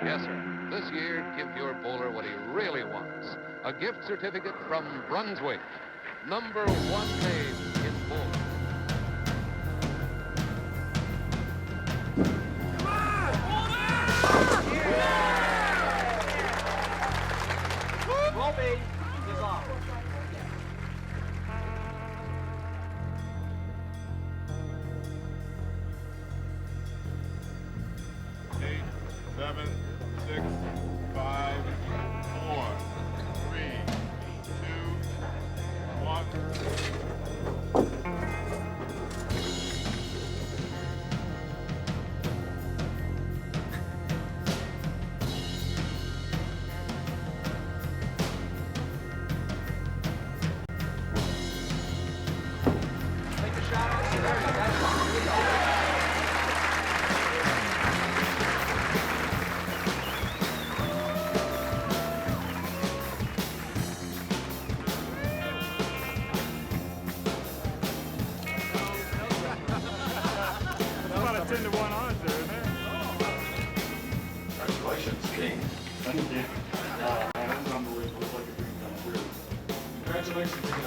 Yes, sir. This year, give your bowler what he really wants. A gift certificate from Brunswick. Number one name in bowling. Robbie is off. 8, 7, 6, 5, 4, 3, 2, 1. Take a shot on Severity. That's fine. That's about a 10 to 1 odds there, isn't there? Congratulations, King. Thank you. That was unbelievable. It's like a dream come true. Congratulations again.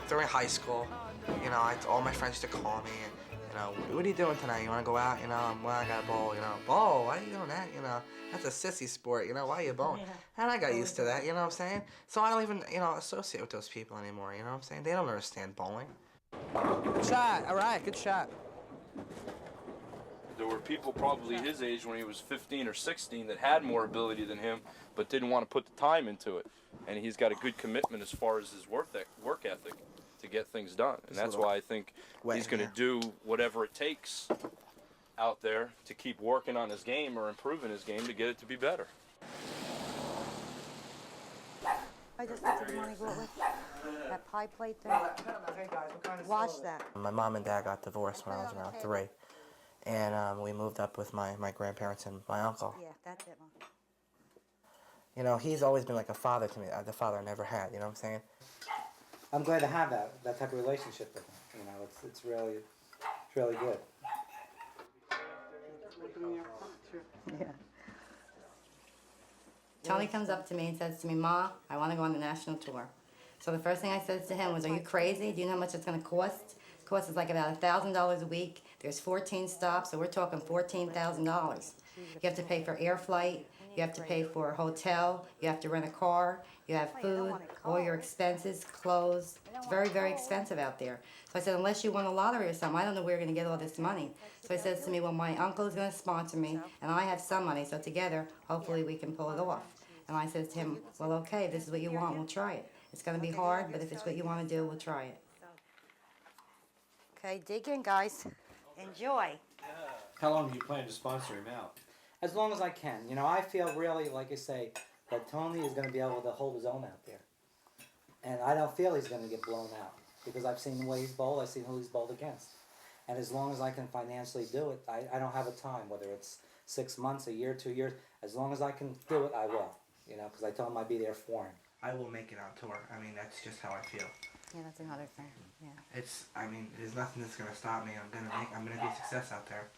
During high school, you know, all my friends used to call me, and, you know, what are you doing tonight? You want to go out? You know, well, I got a bowl, you know. Bowl? Why are you doing that? You know, that's a sissy sport, you know, why are you bowling? And I got used to that, you know what I'm saying? So I don't even, you know, associate with those people anymore, you know what I'm saying? They don't understand bowling. Good shot, all right, good shot. There were people probably his age when he was 15 or 16 that had more ability than him, but didn't want to put the time into it. And he's got a good commitment as far as his work ethic to get things done. And that's why I think he's going to do whatever it takes out there to keep working on his game or improving his game to get it to be better. I just looked at the money go with that pie plate thing. Watch that. My mom and dad got divorced when I was around 3. And we moved up with my grandparents and my uncle. Yeah, that's it, Mom. You know, he's always been like a father to me, the father I never had, you know what I'm saying? I'm glad to have that type of relationship with him. You know, it's really good. Yeah. Tony comes up to me and says to me, "Ma, I want to go on the national tour." So the first thing I said to him was, "Are you crazy? Do you know how much it's going to cost?" It costs us like about $1,000 a week. There's 14 stops, so we're talking $14,000. You have to pay for air flight. You have to pay for a hotel. You have to rent a car. You have food, all your expenses, clothes. It's very, very expensive out there. So I said, unless you won a lottery or something, I don't know where you're going to get all this money. So he says to me, well, my uncle is going to sponsor me, and I have some money, so together, hopefully we can pull it off. And I says to him, well, okay, this is what you want, we'll try it. It's going to be hard, but if it's what you want to do, we'll try it. Okay, dig in, guys. Enjoy. How long do you plan to sponsor him out? As long as I can. You know, I feel really, like I say, that Tony is going to be able to hold his own out there. And I don't feel he's going to get blown out. Because I've seen the way he's bowled, I've seen who he's bowled against. And as long as I can financially do it, I don't have a time, whether it's 6 months, a year, 2 years. As long as I can do it, I will. You know, because I told him I'd be there for him. I will make it on tour. I mean, that's just how I feel. Yeah, that's another thing, yeah. I mean, there's nothing that's gonna stop me. I'm gonna be a success out there.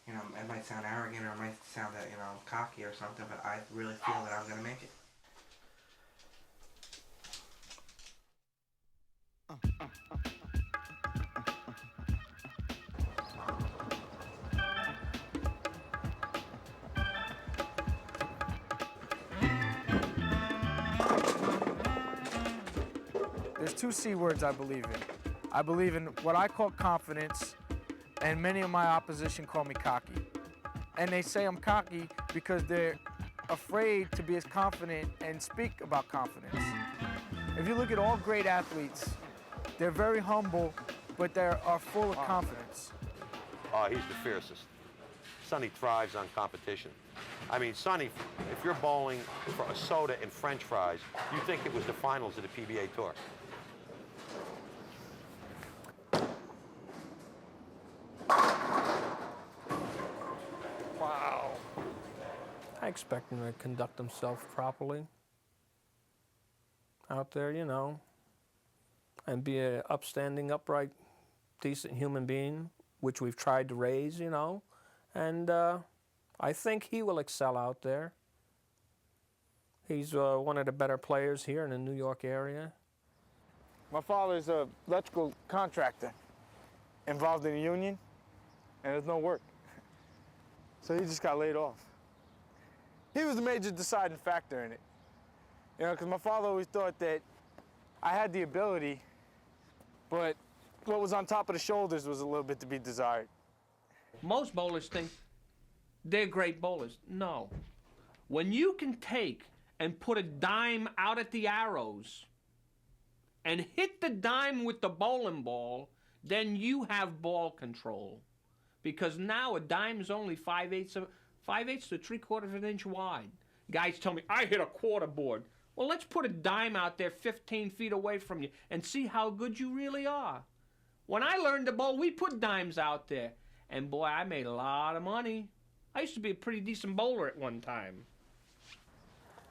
You know, it might sound arrogant or it might sound that, you know, cocky or something, but I really feel that I'm gonna make it. There's two C words I believe in. I believe in what I call confidence, and many of my opposition call me cocky. And they say I'm cocky because they're afraid to be as confident and speak about confidence. If you look at all great athletes, they're very humble, but they are full of confidence. Oh, he's the fiercest. Sonny thrives on competition. I mean, Sonny, if you're bowling for a soda and French fries, you think it was the finals of the PBA Tour. Wow. I expect him to conduct himself properly out there, you know, and be an upstanding, upright, decent human being, which we've tried to raise, you know, and I think he will excel out there. He's one of the better players here in the New York area. My father's an electrical contractor involved in a union, and there's no work. So he just got laid off. He was the major deciding factor in it. You know, because my father always thought that I had the ability, but what was on top of the shoulders was a little bit to be desired. Most bowlers think they're great bowlers. No. When you can take and put a dime out at the arrows and hit the dime with the bowling ball, then you have ball control. Because now a dime is only 5/8 to 3/4 of an inch wide. Guys tell me, I hit a quarter board. Well, let's put a dime out there 15 feet away from you and see how good you really are. When I learned to bowl, we put dimes out there. And boy, I made a lot of money. I used to be a pretty decent bowler at one time.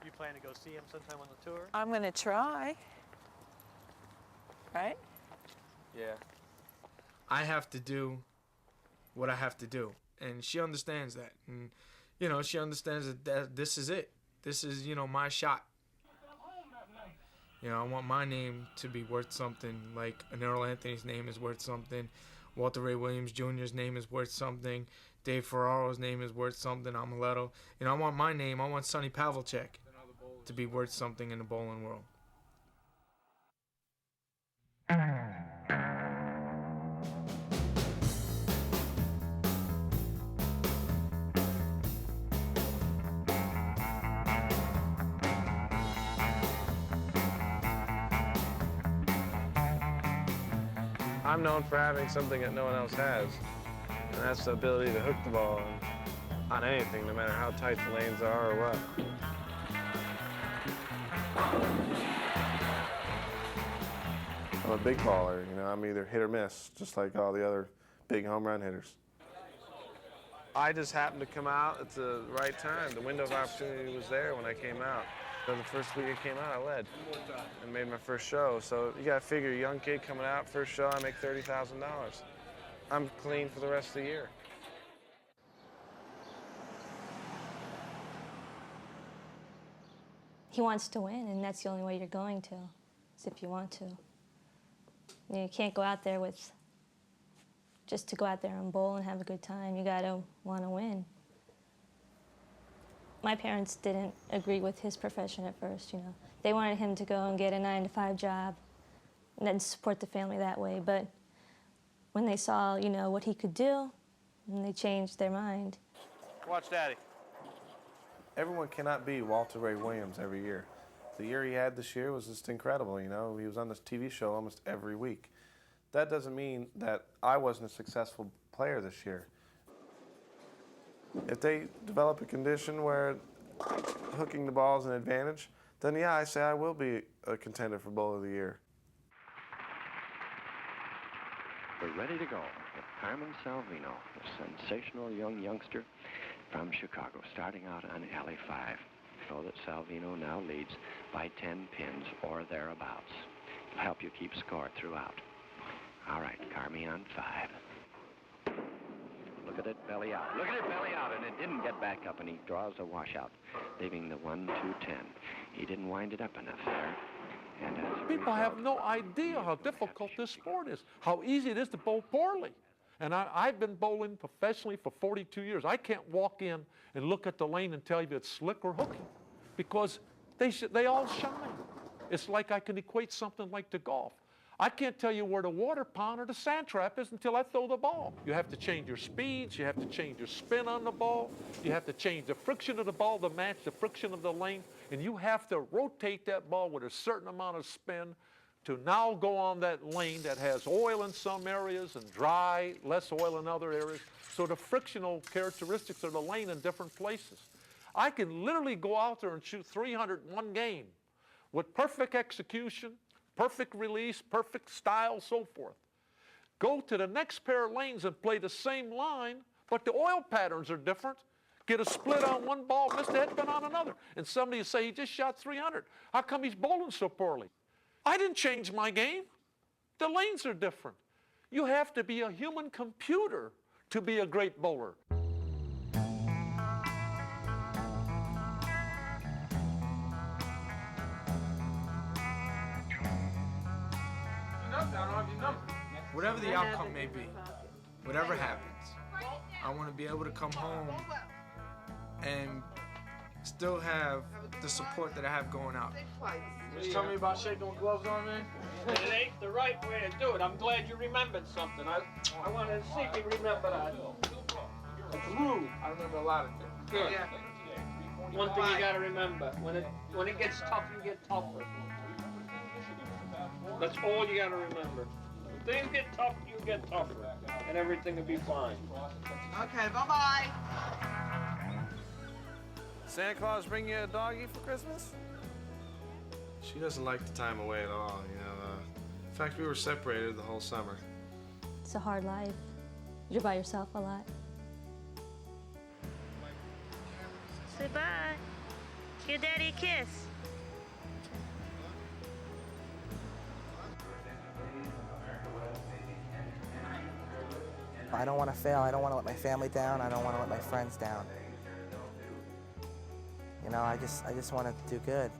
You plan to go see him sometime on the tour? I'm going to try. Right? Yeah. I have to do what I have to do, and she understands that. And, you know, she understands that this is it. This is, you know, my shot. You know, I want my name to be worth something, like an Earl Anthony's name is worth something, Walter Ray Williams Jr.'s name is worth something, Dave Ferraro's name is worth something, Amaletto. You know, I want my name, I want Sonny Pavlicek to be worth something in the bowling world. I'm known for having something that no one else has, and that's the ability to hook the ball on anything, no matter how tight the lanes are or what. I'm a big baller, you know, I'm either hit or miss, just like all the other big home run hitters. I just happened to come out at the right time. The window of opportunity was there when I came out. The first week I came out, I led and made my first show. So you gotta figure, a young kid coming out, first show, I make $30,000. I'm clean for the rest of the year. He wants to win, and that's the only way you're going to, is if you want to. You can't go out there with just to go out there and bowl and have a good time. You gotta want to win. My parents didn't agree with his profession at first, you know. They wanted him to go and get a 9-to-5 job and then support the family that way. But when they saw, you know, what he could do, and they changed their mind. Watch Daddy. Everyone cannot be Walter Ray Williams every year. The year he had this year was just incredible, you know. He was on this TV show almost every week. That doesn't mean that I wasn't a successful player this year. If they develop a condition where hooking the ball is an advantage, then yeah, I say I will be a contender for Bowler of the Year. We're ready to go with Carmen Salvino, a sensational youngster from Chicago, starting out on alley 5. So that Salvino now leads by 10 pins or thereabouts. It'll help you keep score throughout. All right, Carmi on 5. Look at it, belly out. Look at it, belly out, and it didn't get back up, and he draws a washout, leaving the 1-2-10. He didn't wind it up enough there. And as a People result, have no idea how difficult this sport is, how easy it is to bowl poorly. And I've been bowling professionally for 42 years. I can't walk in and look at the lane and tell you if it's slick or hooking, because they all shine. It's like I can equate something like to golf. I can't tell you where the water pond or the sand trap is until I throw the ball. You have to change your speeds, you have to change your spin on the ball, you have to change the friction of the ball to match the friction of the lane, and you have to rotate that ball with a certain amount of spin to now go on that lane that has oil in some areas and dry, less oil in other areas, so the frictional characteristics of the lane in different places. I can literally go out there and shoot 300 in one game with perfect execution, perfect release, perfect style, so forth. Go to the next pair of lanes and play the same line, but the oil patterns are different. Get a split on one ball, miss the headpin on another. And somebody will say he just shot 300. How come he's bowling so poorly? I didn't change my game. The lanes are different. You have to be a human computer to be a great bowler. Whatever the outcome may be, whatever happens, I want to be able to come home and still have the support that I have going out. Just tell me about shaking with gloves on, man. It ain't the right way to do it. I'm glad you remembered something. I wanted to see if you remember that. Ooh, I remember a lot of things. Good. One thing you gotta remember, when it gets tough, you get tougher. That's all you gotta remember. When things get tough, you get tougher, and everything will be fine. Okay, bye-bye. Santa Claus bring you a doggy for Christmas? She doesn't like the time away at all, you know. In fact, we were separated the whole summer. It's a hard life. You're by yourself a lot. Say bye. Give Daddy a kiss. I don't want to fail. I don't want to let my family down. I don't want to let my friends down. You know, I just want to do good.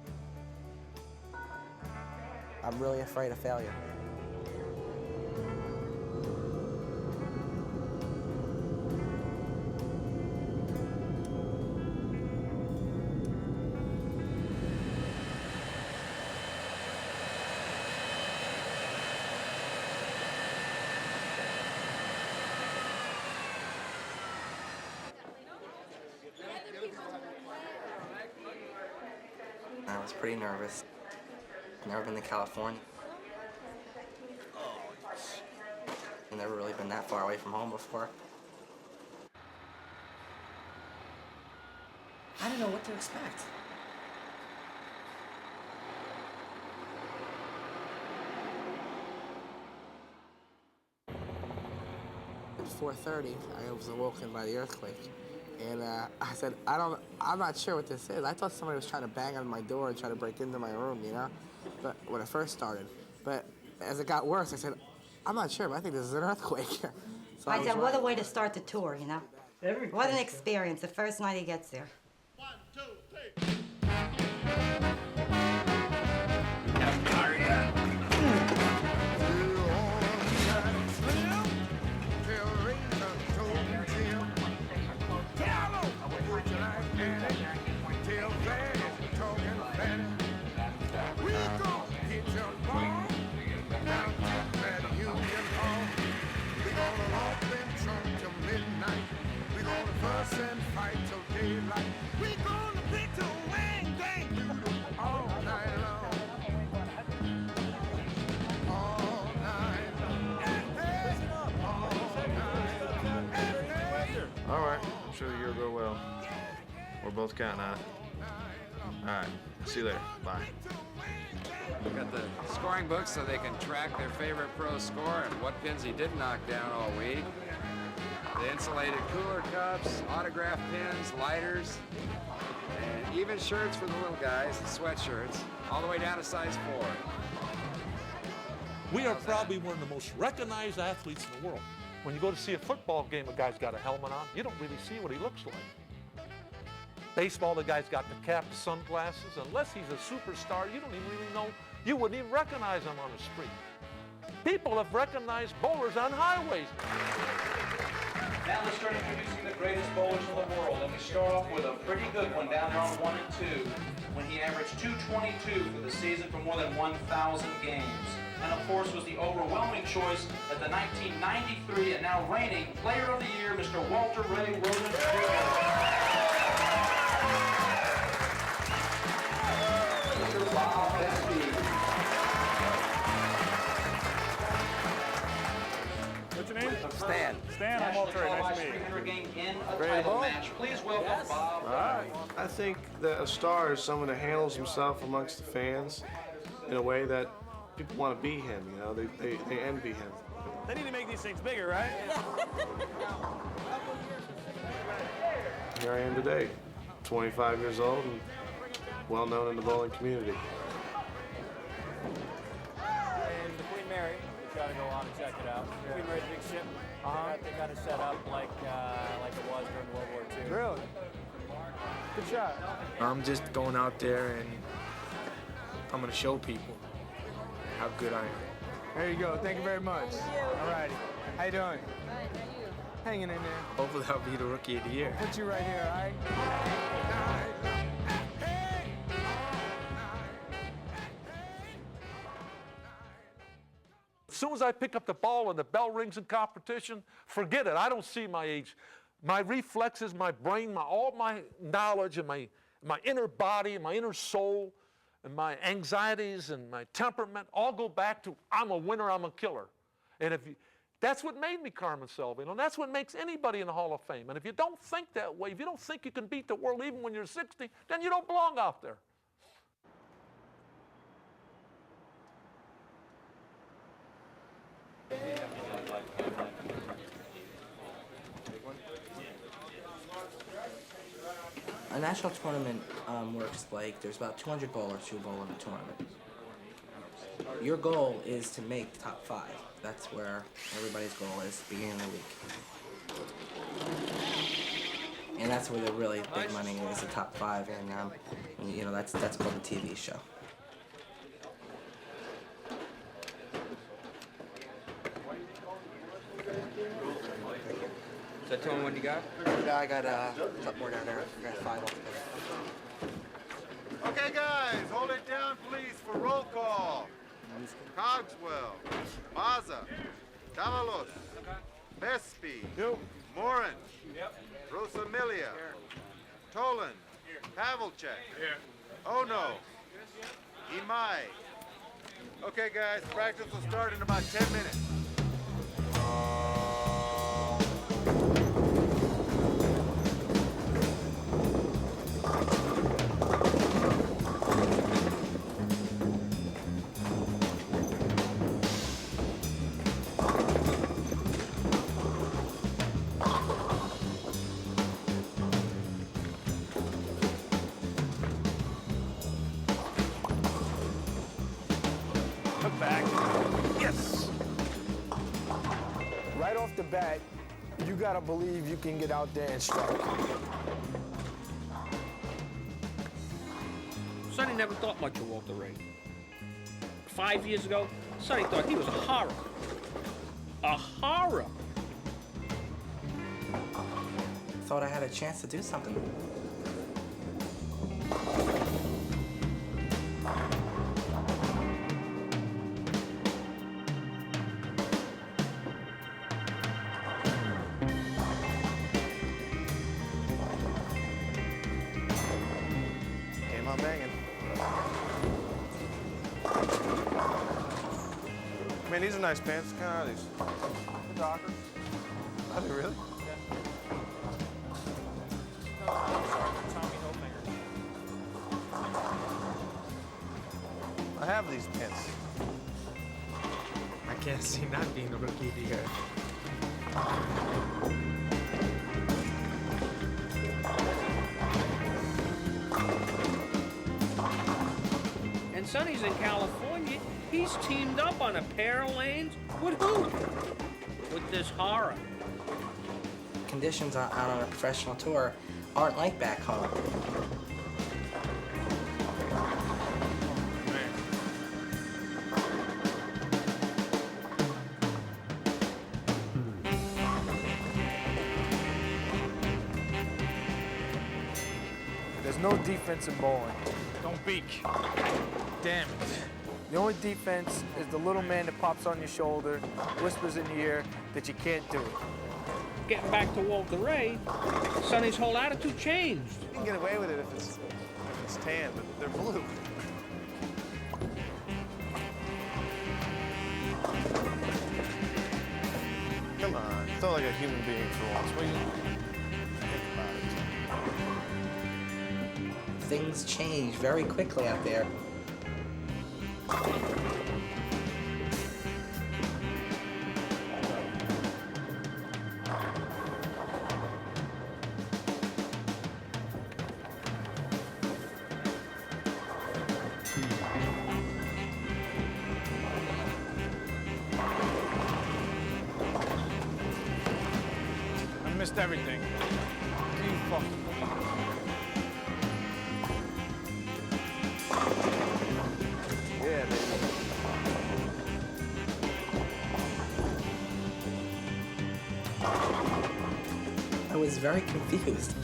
I'm really afraid of failure. I was pretty nervous. Never been to California. I've never really been that far away from home before. I didn't know what to expect. At 4:30, I was awoken by the earthquake, And I said, I'm not sure what this is. I thought somebody was trying to bang on my door and try to break into my room, you know? But when I first started. But as it got worse, I said, I'm not sure, but I think this is an earthquake. So I said, what a right. way to start the tour, you know? What an experience, the first night he gets there. 1, 2, 3. All right, I'm sure you'll go well. We're both counting on it. All right, see you later. Bye. We've got the scoring book so they can track their favorite pro score and what pins he did knock down all week. The insulated cooler cups, autograph pins, lighters, and even shirts for the little guys, sweatshirts, all the way down to size 4. We are probably one of the most recognized athletes in the world. When you go to see a football game, a guy's got a helmet on, you don't really see what he looks like. Baseball, the guy's got the cap, the sunglasses. Unless he's a superstar, you don't even really know, you wouldn't even recognize him on the street. People have recognized bowlers on highways. Now let's start introducing the greatest bowlers in the world. And we start off with a pretty good one down there on 1 and 2, when he averaged 222 for the season for more than 1,000 games. And of course was the overwhelming choice at the 1993 and now reigning Player of the Year, Mr. Walter Ray Williams Jr. Mr. Bob Espy. What's your name? Stan. Stan, I'm Walter Ray. Nice to meet you. Game in a Ready to title bowl? match. Please welcome Bob. All right. I think that a star is someone that handles himself amongst the fans in a way that people want to be him, you know, they envy him. They need to make these things bigger, right? Here I am today, 25 years old and well known in the bowling community. And the Queen Mary, we've got to go on and check it out. Queen Mary's big ship. They got it set up like it was during World War II. Really? Good shot. I'm just going out there and I'm going to show people how good I am. There you go. Thank you very much. All righty. How you doing? Hanging in there. Hopefully I'll be the Rookie of the Year. Put you right here, all right? As soon as I pick up the ball and the bell rings in competition, forget it. I don't see my age. My reflexes, my brain, all my knowledge and my inner body, my inner soul, and my anxieties and my temperament all go back to I'm a winner, I'm a killer. And that's what made me Carmen Salvino, and that's what makes anybody in the Hall of Fame. And if you don't think that way, if you don't think you can beat the world even when you're 60, then you don't belong out there. A national tournament works like there's about 200 bowlers who bowl in a tournament. Your goal is to make the top 5. That's where everybody's goal is, beginning of the week. And that's where the really big money is, the top 5, and you know that's called the TV show. So tell me what you got? Yeah, I got a couple more down there. I got 5 altogether. Okay, guys, hold it down, please, for roll call. Cogswell, Maza, Davalos, Bespi, Morin, Rosamilia, Tolan, Pavlicek, Ono, Imai. Okay, guys, practice will start in about 10 minutes. Yes! Right off the bat, you gotta believe you can get out there and strike. Sonny never thought much of Walter Ray. 5 years ago, Sonny thought he was a horror. A horror. Thought I had a chance to do something. Came on banging. Man, these are nice pants. What kind are these? The Dockers. Are they really? I have these pants. I can't see not being a rookie of the year. And Sonny's in California. He's teamed up on a pair of lanes with who? With this horror. Conditions out on a professional tour aren't like back home. There's no defense in bowling. Don't peek. Damn it. The only defense is the little man that pops on your shoulder, whispers in your ear that you can't do it. Getting back to Walter Ray, Sonny's whole attitude changed. You can get away with it if it's tan, but they're blue. Come on, throw like a human being for once, will you? Think about it. Things change very quickly out there. I missed everything. You fucking yeah, baby. I was very confused.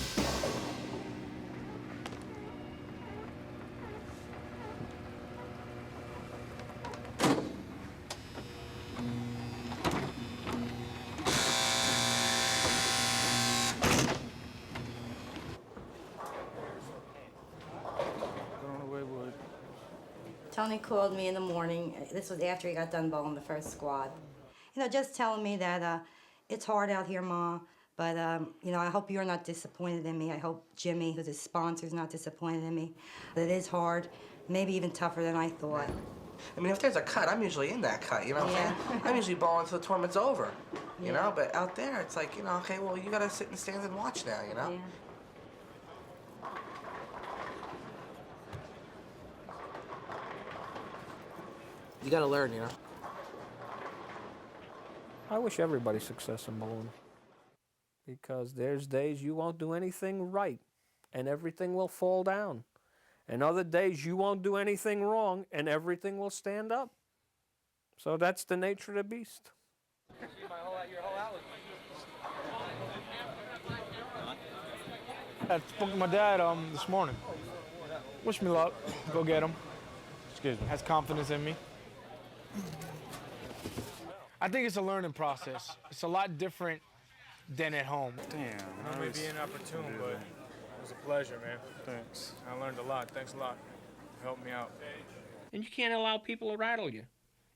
Tony called me in the morning. This was after he got done bowling the first squad. You know, just telling me that it's hard out here, Ma, but, you know, I hope you're not disappointed in me. I hope Jimmy, who's his sponsor, is not disappointed in me. But it is hard, maybe even tougher than I thought. I mean, if there's a cut, I'm usually in that cut, you know what I'm saying? I'm usually bowling until the tournament's over, you know? But out there, it's like, you know, okay, well, you gotta sit in the stands and watch now, you know? Yeah. You gotta learn, you know? I wish everybody success in bowling. Because there's days you won't do anything right, and everything will fall down. And other days you won't do anything wrong, and everything will stand up. So that's the nature of the beast. I spoke to my dad this morning. Wish me luck. Go get him. Excuse me. Has confidence in me. I think it's a learning process. It's a lot different than at home. Damn. I may be inopportune, but it was a pleasure, man. Thanks. I learned a lot. Thanks a lot. Helped me out. And you can't allow people to rattle you.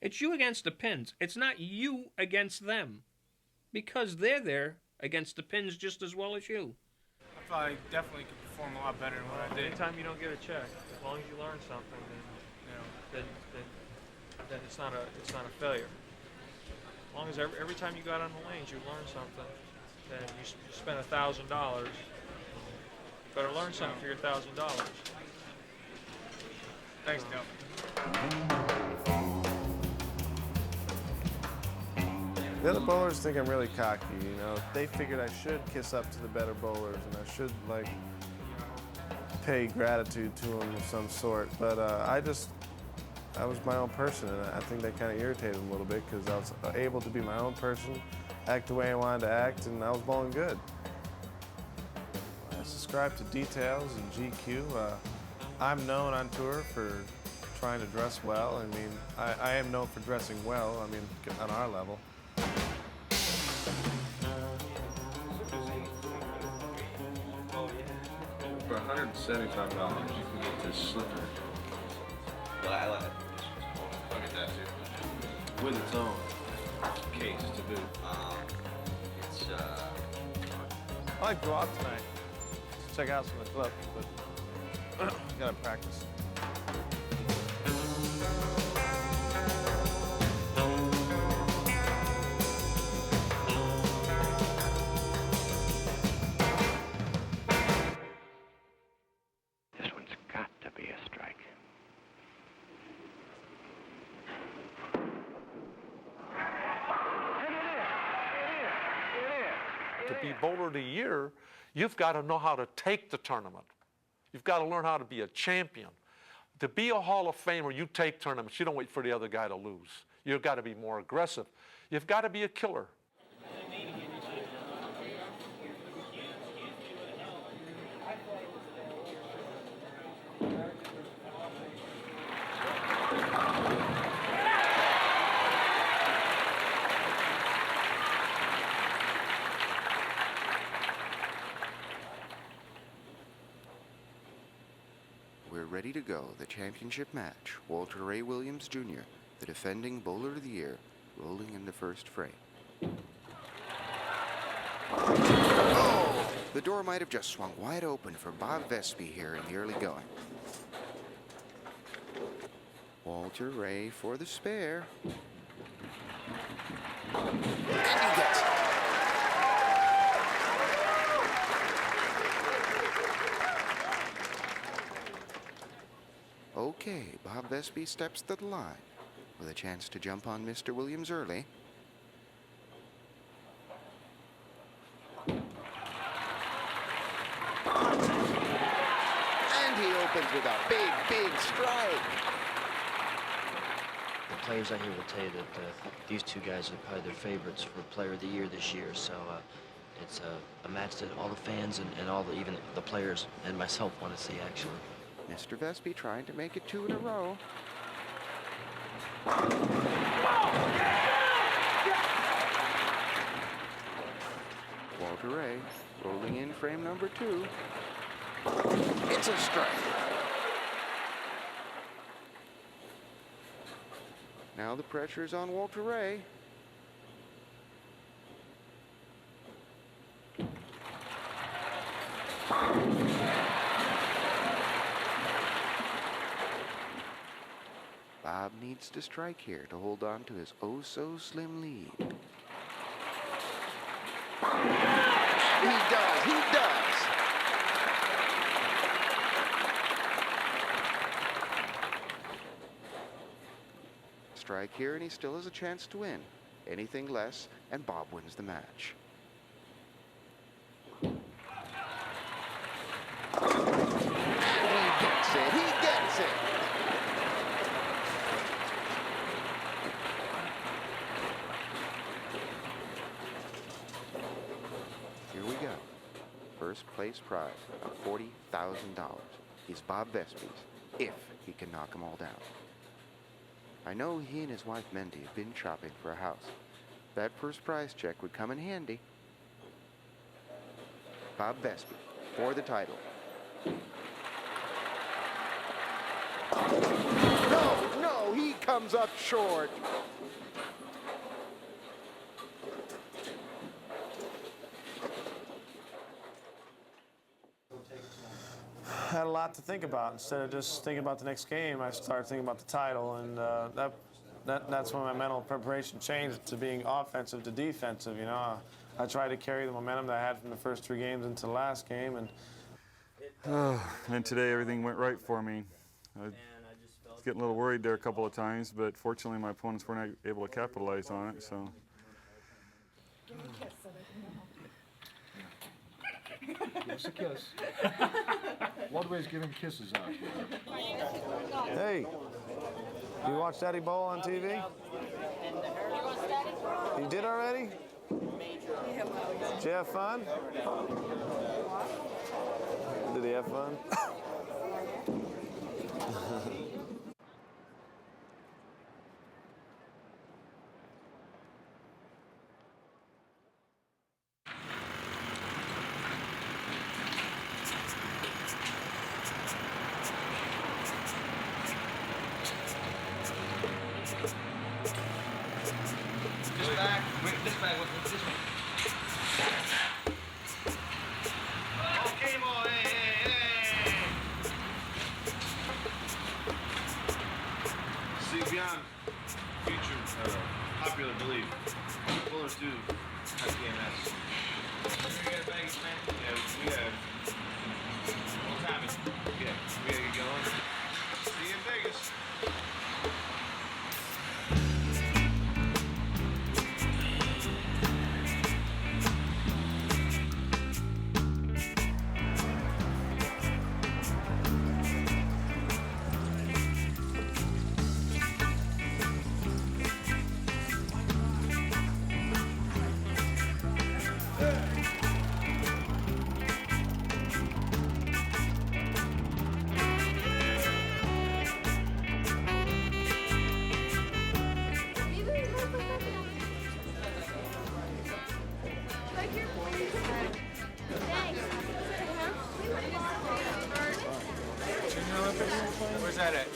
It's you against the pins. It's not you against them. Because they're there against the pins just as well as you. I thought I definitely could perform a lot better than what I did. Anytime you don't get a check, as long as you learn something, then then it's not a failure. As long as every time you got on the lanes, you learn something, then you spend $1,000. You better learn something for your $1,000. Thanks, Del. The other bowlers think I'm really cocky, you know. They figured I should kiss up to the better bowlers and I should, like, pay gratitude to them of some sort. But I was my own person, and I think that kind of irritated them a little bit because I was able to be my own person, act the way I wanted to act, and I was bowling good. I subscribe to Details and GQ. I'm known on tour for trying to dress well. I mean, I am known for dressing well, I mean, on our level. For $175, you can get this slipper. I like it. Look at that, too. With its own case to boot. I like to go out tonight, check out some of the clips, but gotta practice. This one's got to be a strike. To be Bowler of the Year, you've got to know how to take the tournament. You've got to learn how to be a champion. To be a Hall of Famer, you take tournaments. You don't wait for the other guy to lose. You've got to be more aggressive. You've got to be a killer. We're ready to go. The championship match. Walter Ray Williams Jr., the defending Bowler of the Year, rolling in the first frame. Oh! The door might have just swung wide open for Bob Vespi here in the early going. Walter Ray for the spare. And he gets it. Okay, Bob Vespi steps to the line with a chance to jump on Mr. Williams early. And he opens with a big, big strike. The players out here will tell you that these two guys are probably their favorites for Player of the Year this year. So it's a match that all the fans and all the, even the players and myself want to see, actually. Mr. Vespi trying to make it 2 in a row. Walter Ray rolling in frame number 2. It's a strike. Now the pressure's on Walter Ray. Bob needs to strike here to hold on to his oh-so-slim lead. He does! He does! Strike here, and he still has a chance to win. Anything less, and Bob wins the match. And he gets it! He gets it! Here we go. First place prize of $40,000. He's Bob Vespi's, if he can knock them all down. I know he and his wife Mendy have been shopping for a house. That first prize check would come in handy. Bob Vespi for the title. No, he comes up short. I had a lot to think about. Instead of just thinking about the next game, I started thinking about the title, and that's when my mental preparation changed to being offensive to defensive. You know, I tried to carry the momentum that I had from the first 3 games into the last game, and today everything went right for me. I was getting a little worried there a couple of times, but fortunately my opponents weren't able to capitalize on it. So Give us a kiss. Waterway's giving kisses out here. Hey, you watched Eddie Bowl on TV? You did already? Did you have fun? Did he have fun? This bag, this one. Okay, boy, hey. See, beyond future popular belief, bowlers do have PMS. You got a bag, man? Yeah, we have. What time is it? Yeah, we gotta get going. See you in Vegas. Where's that at?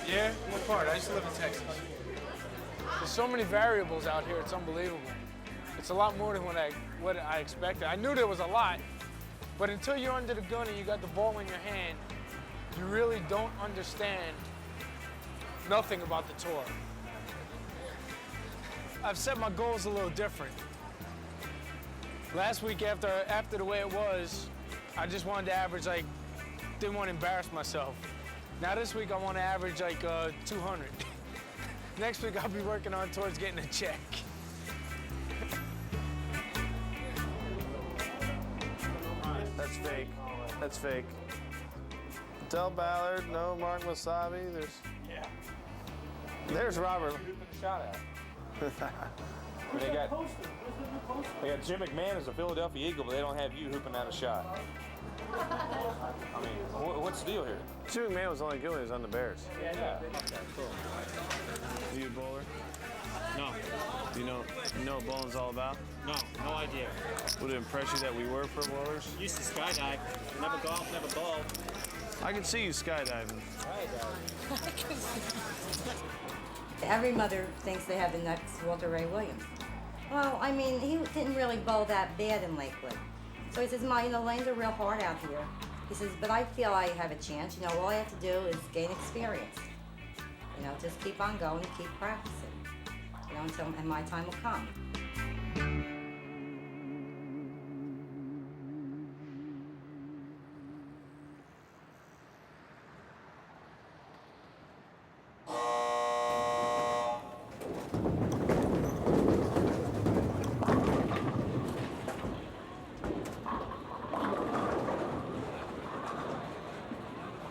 Yeah? What part? I used to live in Texas. There's so many variables out here, it's unbelievable. It's a lot more than what I expected. I knew there was a lot, but until you're under the gun and you got the ball in your hand, you really don't understand nothing about the tour. I've set my goals a little different. Last week, after the way it was, I just wanted to average didn't want to embarrass myself. Now this week I want to average 200. Next week I'll be working on towards getting a check. That's fake. That's fake. Tell Ballard, no Mark Wasabi. There's Robert. Shot at. They got Jim McMahon as a Philadelphia Eagle, but they don't have you hooping out a shot. I mean, what's the deal here? Jim McMahon was only good when he was on the Bears. Yeah. Cool. Are you a bowler? No. Do you know what bowling's all about? No idea. Would it impress you that we were pro bowlers? Used to skydive. Never golf, never bowled. I can see you skydiving. Every mother thinks they have the next Walter Ray Williams. Well, I mean, he didn't really bowl that bad in Lakewood. So he says, Ma, lanes are real hard out here. He says, but I feel I have a chance. All I have to do is gain experience. Just keep on going and keep practicing. And my time will come.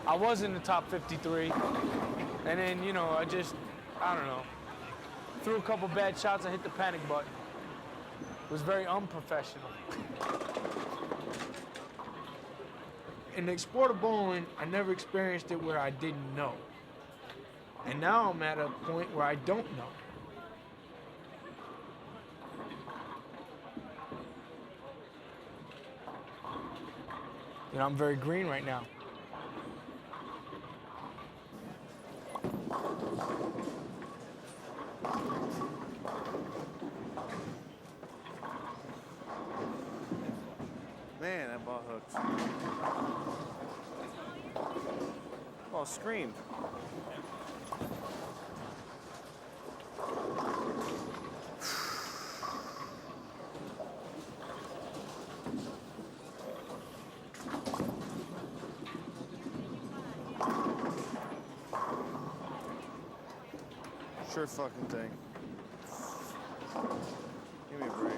I was in the top 53, and then, I don't know, threw a couple bad shots and hit the panic button. It was very unprofessional. In the sport of bowling, I never experienced it where I didn't know. And now I'm at a point where I don't know. I'm very green right now. Man, that ball hooked. Ball screamed. Sure fucking thing. Give me a break.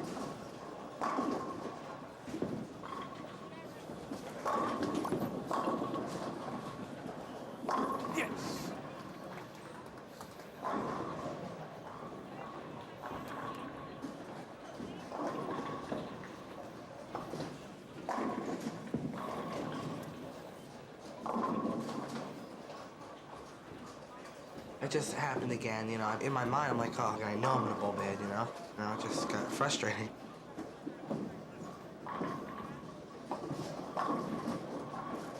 Yes. It just happened again, you know. In my mind, I'm like, oh, I know I'm gonna bowl bad, you know. It just got frustrating.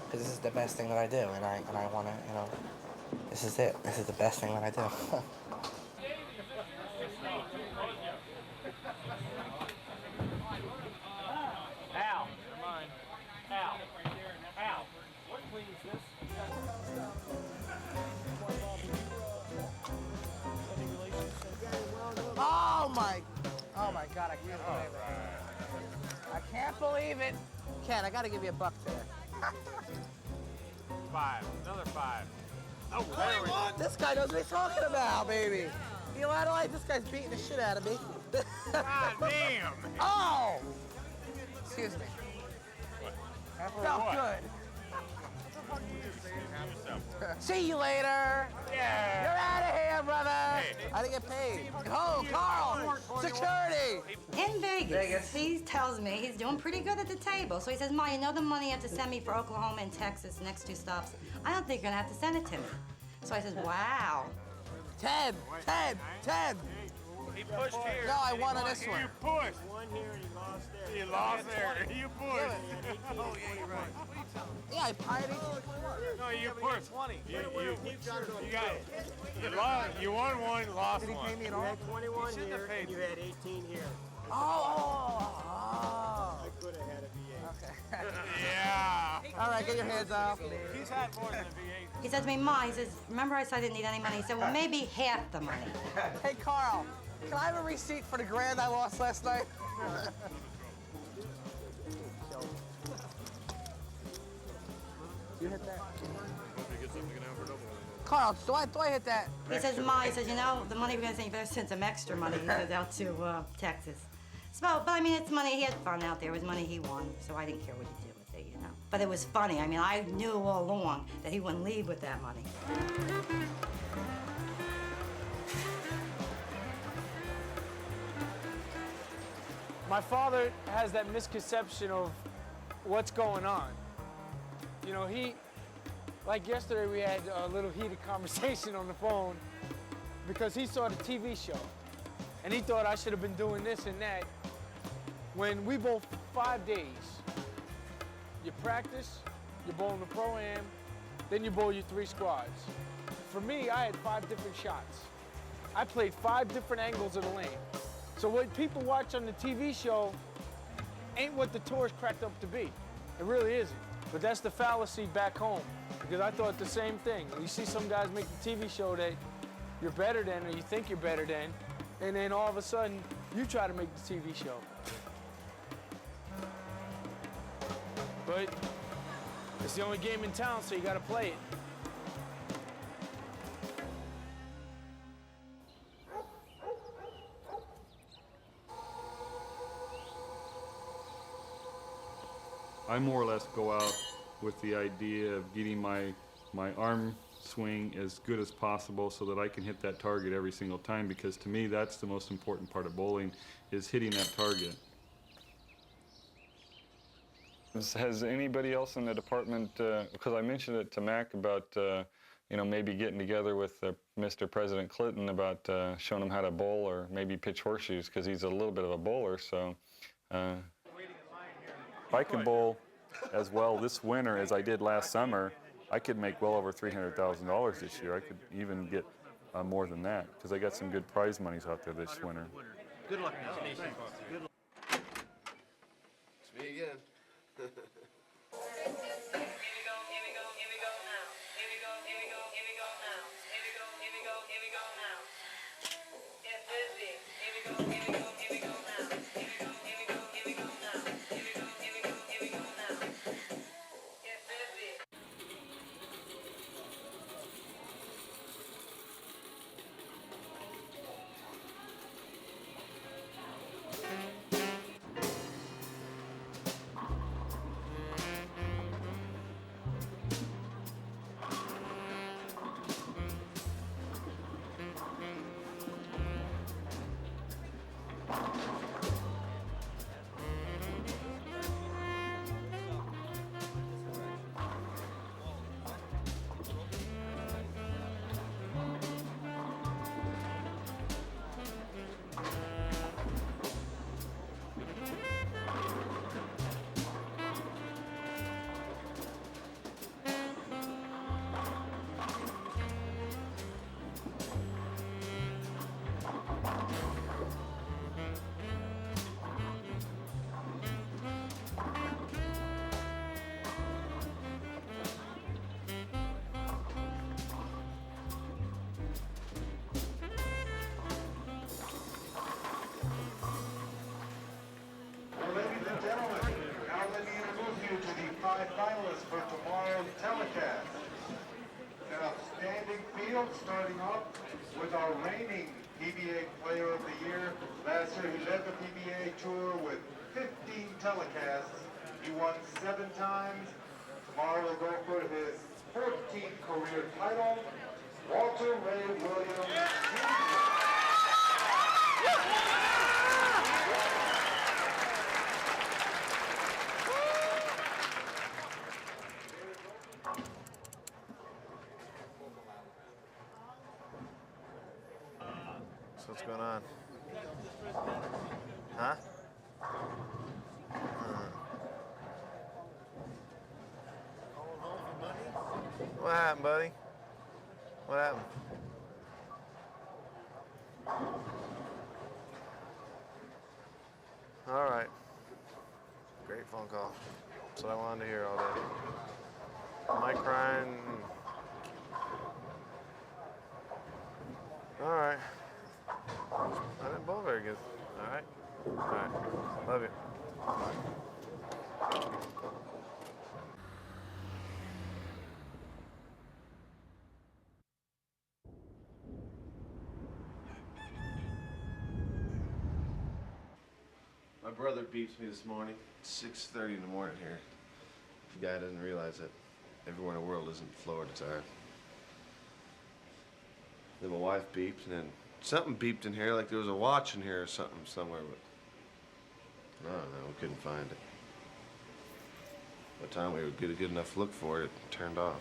Because this is the best thing that I do, and I want to, you know, this is it. This is the best thing that I do. Al. Al. Al. What cleans this? Oh my God, I can't believe it. I can't believe it. Ken, I gotta give you a buck there. 5. Another 5. Oh, there we go. This guy knows what he's talking about, baby. You know, I don't like this guy's beating the shit out of me. God damn. Oh! Excuse me. That felt good. See you later. Yeah. You're out of here, brother. I didn't get paid. Oh, Carl, security. In Vegas, he tells me he's doing pretty good at the table. So he says, Ma, you know the money you have to send me for Oklahoma and Texas, the next 2 stops? I don't think you're gonna have to send it to me. So I says, wow. 10. He pushed here. No, I won on this one. You pushed. One here and he lost there. You lost there. You pushed. Oh, yeah, you're right. Yeah, I had 18. No, you pushed. 20. You got it. You lost. You won one, lost Did he one. pay me at You all? had 21 here and you had 18 here. Oh. I could have had a VA. Okay. Yeah. All right, get your hands off. He's had more than a V8. He said to me, Ma, he says, remember I said I didn't need any money? He said, well, maybe half the money. Hey, Carl, can I have a receipt for the grand I lost last night? You hit that? Carl, do I hit that? He says, Ma, he says, you know, the money we're gonna send you better send some extra money. He says, out to Texas. So, but I mean, it's money. He had fun out there. It was money he won, so I didn't care what he did with it, you know. But it was funny. I mean, I knew all along that he wouldn't leave with that money. My father has that misconception of what's going on. You know, like yesterday we had a little heated conversation on the phone because he saw the TV show and he thought I should have been doing this and that. When we bowl 5 days, you practice, you bowl in the Pro-Am, then you bowl your 3 squads. For me, I had 5 different shots. I played 5 different angles of the lane. So what people watch on the TV show ain't what the tour's cracked up to be. It really isn't. But that's the fallacy back home, because I thought the same thing. You see some guys make the TV show that you're better than, or you think you're better than, and then all of a sudden, you try to make the TV show. But it's the only game in town, so you gotta play it. I more or less go out with the idea of getting my arm swing as good as possible so that I can hit that target every single time, because to me that's the most important part of bowling, is hitting that target. Has anybody else in the department, because I mentioned it to Mac about, you know, maybe getting together with Mr. President Clinton about showing him how to bowl or maybe pitch horseshoes, because he's a little bit of a bowler, so. If I can bowl as well this winter as I did last summer, I could make well over $300,000 this year. I could even get more than that, because I got some good prize monies out there this winter. Good luck, man. Good luck. It's me again. field, starting off with our reigning PBA Player of the Year. Last year he led the PBA Tour with 15 telecasts. He won 7 times. Tomorrow we'll go for his 14th career title, Walter Ray Williams Jr. So what's going on? Huh? What happened, buddy? What happened? All right. Great phone call. That's what I wanted to hear all day. Am I crying? All right. I didn't bowl very good. All right. All right. Love you. My brother beeps me this morning. It's 6:30 in the morning here. The guy doesn't realize that everywhere in the world isn't Florida time. Then my wife beeped, and then something beeped in here, like there was a watch in here or something somewhere, but I don't know, we couldn't find it. By the time we would get a good enough look for it, it turned off.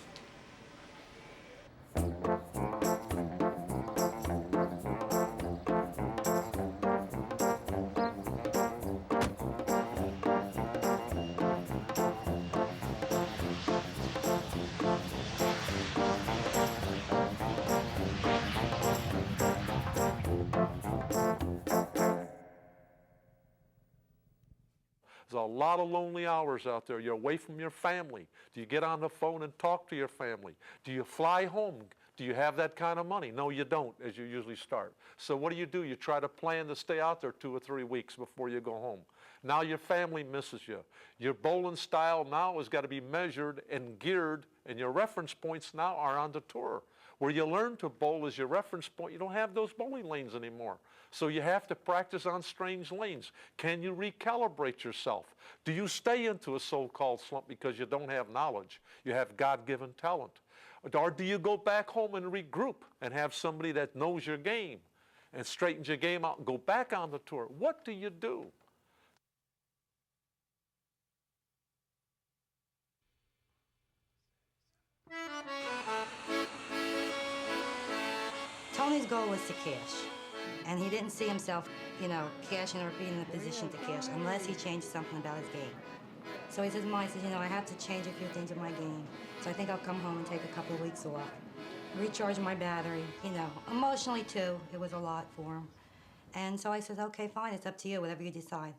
There's a lot of lonely hours out there. You're away from your family. Do you get on the phone and talk to your family? Do you fly home? Do you have that kind of money? No, you don't, as you usually start. So what do? You try to plan to stay out there 2 or 3 weeks before you go home. Now your family misses you. Your bowling style now has got to be measured and geared, and your reference points now are on the tour. Where you learn to bowl as your reference point, you don't have those bowling lanes anymore. So you have to practice on strange lanes. Can you recalibrate yourself? Do you stay into a so-called slump because you don't have knowledge? You have God-given talent. Or do you go back home and regroup and have somebody that knows your game and straightens your game out and go back on the tour? What do you do? Tony's goal was to cash. And he didn't see himself, cashing or being in a position to cash unless he changed something about his game. So he says, Mom, I have to change a few things in my game. So I think I'll come home and take a couple of weeks off. Recharge my battery, Emotionally, too, it was a lot for him. And so I said, okay, fine, it's up to you, whatever you decide.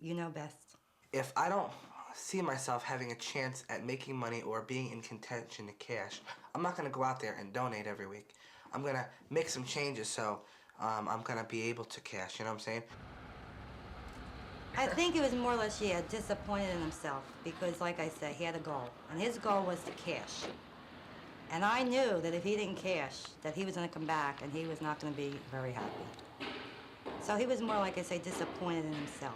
You know best. If I don't see myself having a chance at making money or being in contention to cash, I'm not going to go out there and donate every week. I'm going to make some changes so I'm going to be able to cash, you know what I'm saying? I think it was more or less, disappointed in himself because, like I said, he had a goal. And his goal was to cash. And I knew that if he didn't cash, that he was going to come back and he was not going to be very happy. So he was more, like I say, disappointed in himself.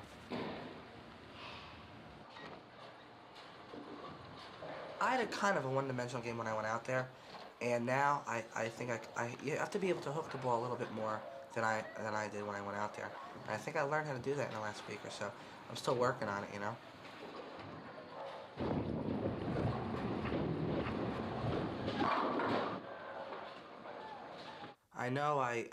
I had a kind of a one-dimensional game when I went out there. And now I think you have to be able to hook the ball a little bit more than I did when I went out there. And I think I learned how to do that in the last week or so. I'm still working on it, I know I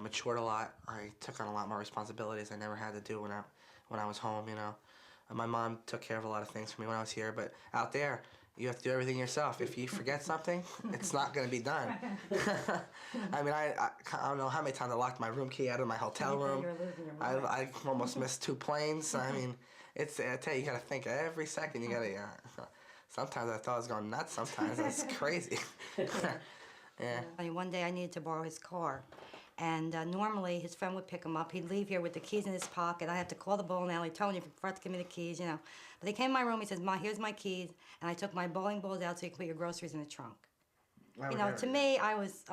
matured a lot. I took on a lot more responsibilities I never had to do when I was home, And my mom took care of a lot of things for me when I was here, but out there, you have to do everything yourself. If you forget something, it's not going to be done. I mean, I don't know how many times I locked my room key out of my hotel room. I almost missed 2 planes. I mean, I tell you got to think every second. You got to. Sometimes I thought I was going nuts. Sometimes that's crazy. Yeah. One day I needed to borrow his car. And normally his friend would pick him up. He'd leave here with the keys in his pocket. I had to call the bowling alley, Tony, forgot to give me the keys, But he came in my room, he says, Ma, here's my keys. And I took my bowling balls out so you can put your groceries in the trunk. You know, to me, I was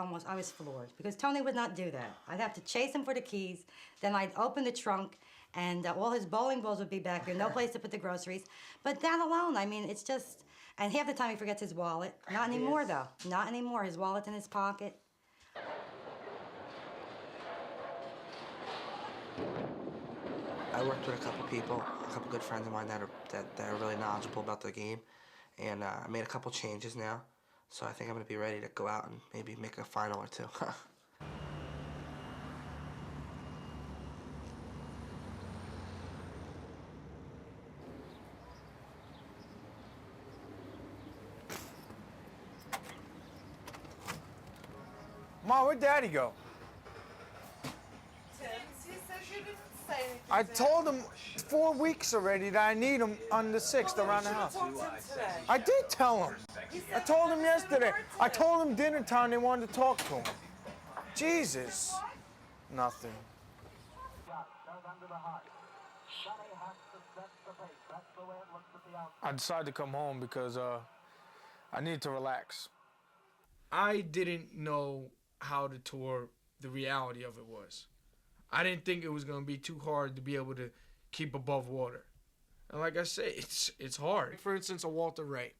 floored because Tony would not do that. I'd have to chase him for the keys, then I'd open the trunk, and all his bowling balls would be back there, no place to put the groceries. But that alone, I mean, it's just, and half the time he forgets his wallet. Not anymore, though. Not anymore. His wallet's in his pocket. I worked with a couple people, a couple good friends of mine that are really knowledgeable about the game, and I made a couple changes now. So I think I'm gonna be ready to go out and maybe make a final or two. Ma, where'd Daddy go? I told him 4 weeks already that I need him on the 6th around the house. I did tell him. I told him yesterday. I told him dinner time they wanted to talk to him. Jesus. Nothing. I decided to come home because I needed to relax. I didn't know how the tour, the reality of it was. I didn't think it was going to be too hard to be able to keep above water. And like I say, it's hard. For instance, a Walter Ray,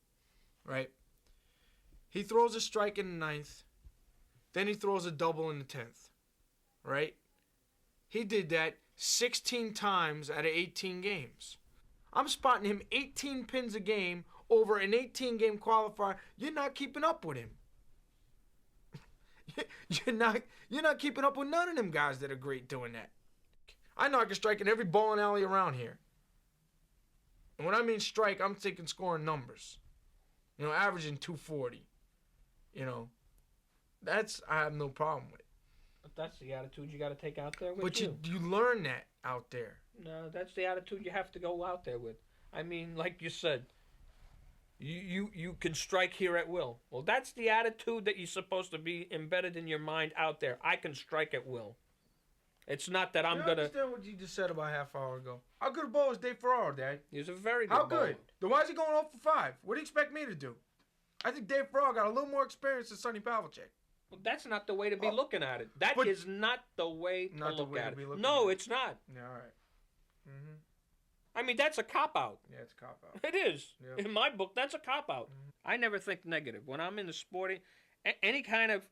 right? He throws a strike in the 9th, then he throws a double in the 10th, right? He did that 16 times out of 18 games. I'm spotting him 18 pins a game over an 18-game qualifier. You're not keeping up with him. You're not keeping up with none of them guys that are great doing that. I know I can strike in every bowling alley around here. And when I mean strike, I'm thinking scoring numbers. You know, averaging 240. You know, that's, I have no problem with. But that's the attitude you got to take out there with you. But you learn that out there. No, that's the attitude you have to go out there with. I mean, like you said, you can strike here at will. Well, that's the attitude that you're supposed to be embedded in your mind out there. I can strike at will. It's not that I'm going to... understand what you just said about a half hour ago. How good a bowler is Dave Ferraro, Dad? He's a very good How bowler. good? Then why is he going 0 for 5? What do you expect me to do? I think Dave Ferraro got a little more experience than Sonny Pavlicek. Well, that's not the way to be looking at it. That is not the way to look at it. No, it's not. Yeah, all right. Mm-hmm. I mean, that's a cop-out. Yeah, it's a cop-out. It is. Yeah. In my book, that's a cop-out. I never think negative. When I'm in the sporting, any kind of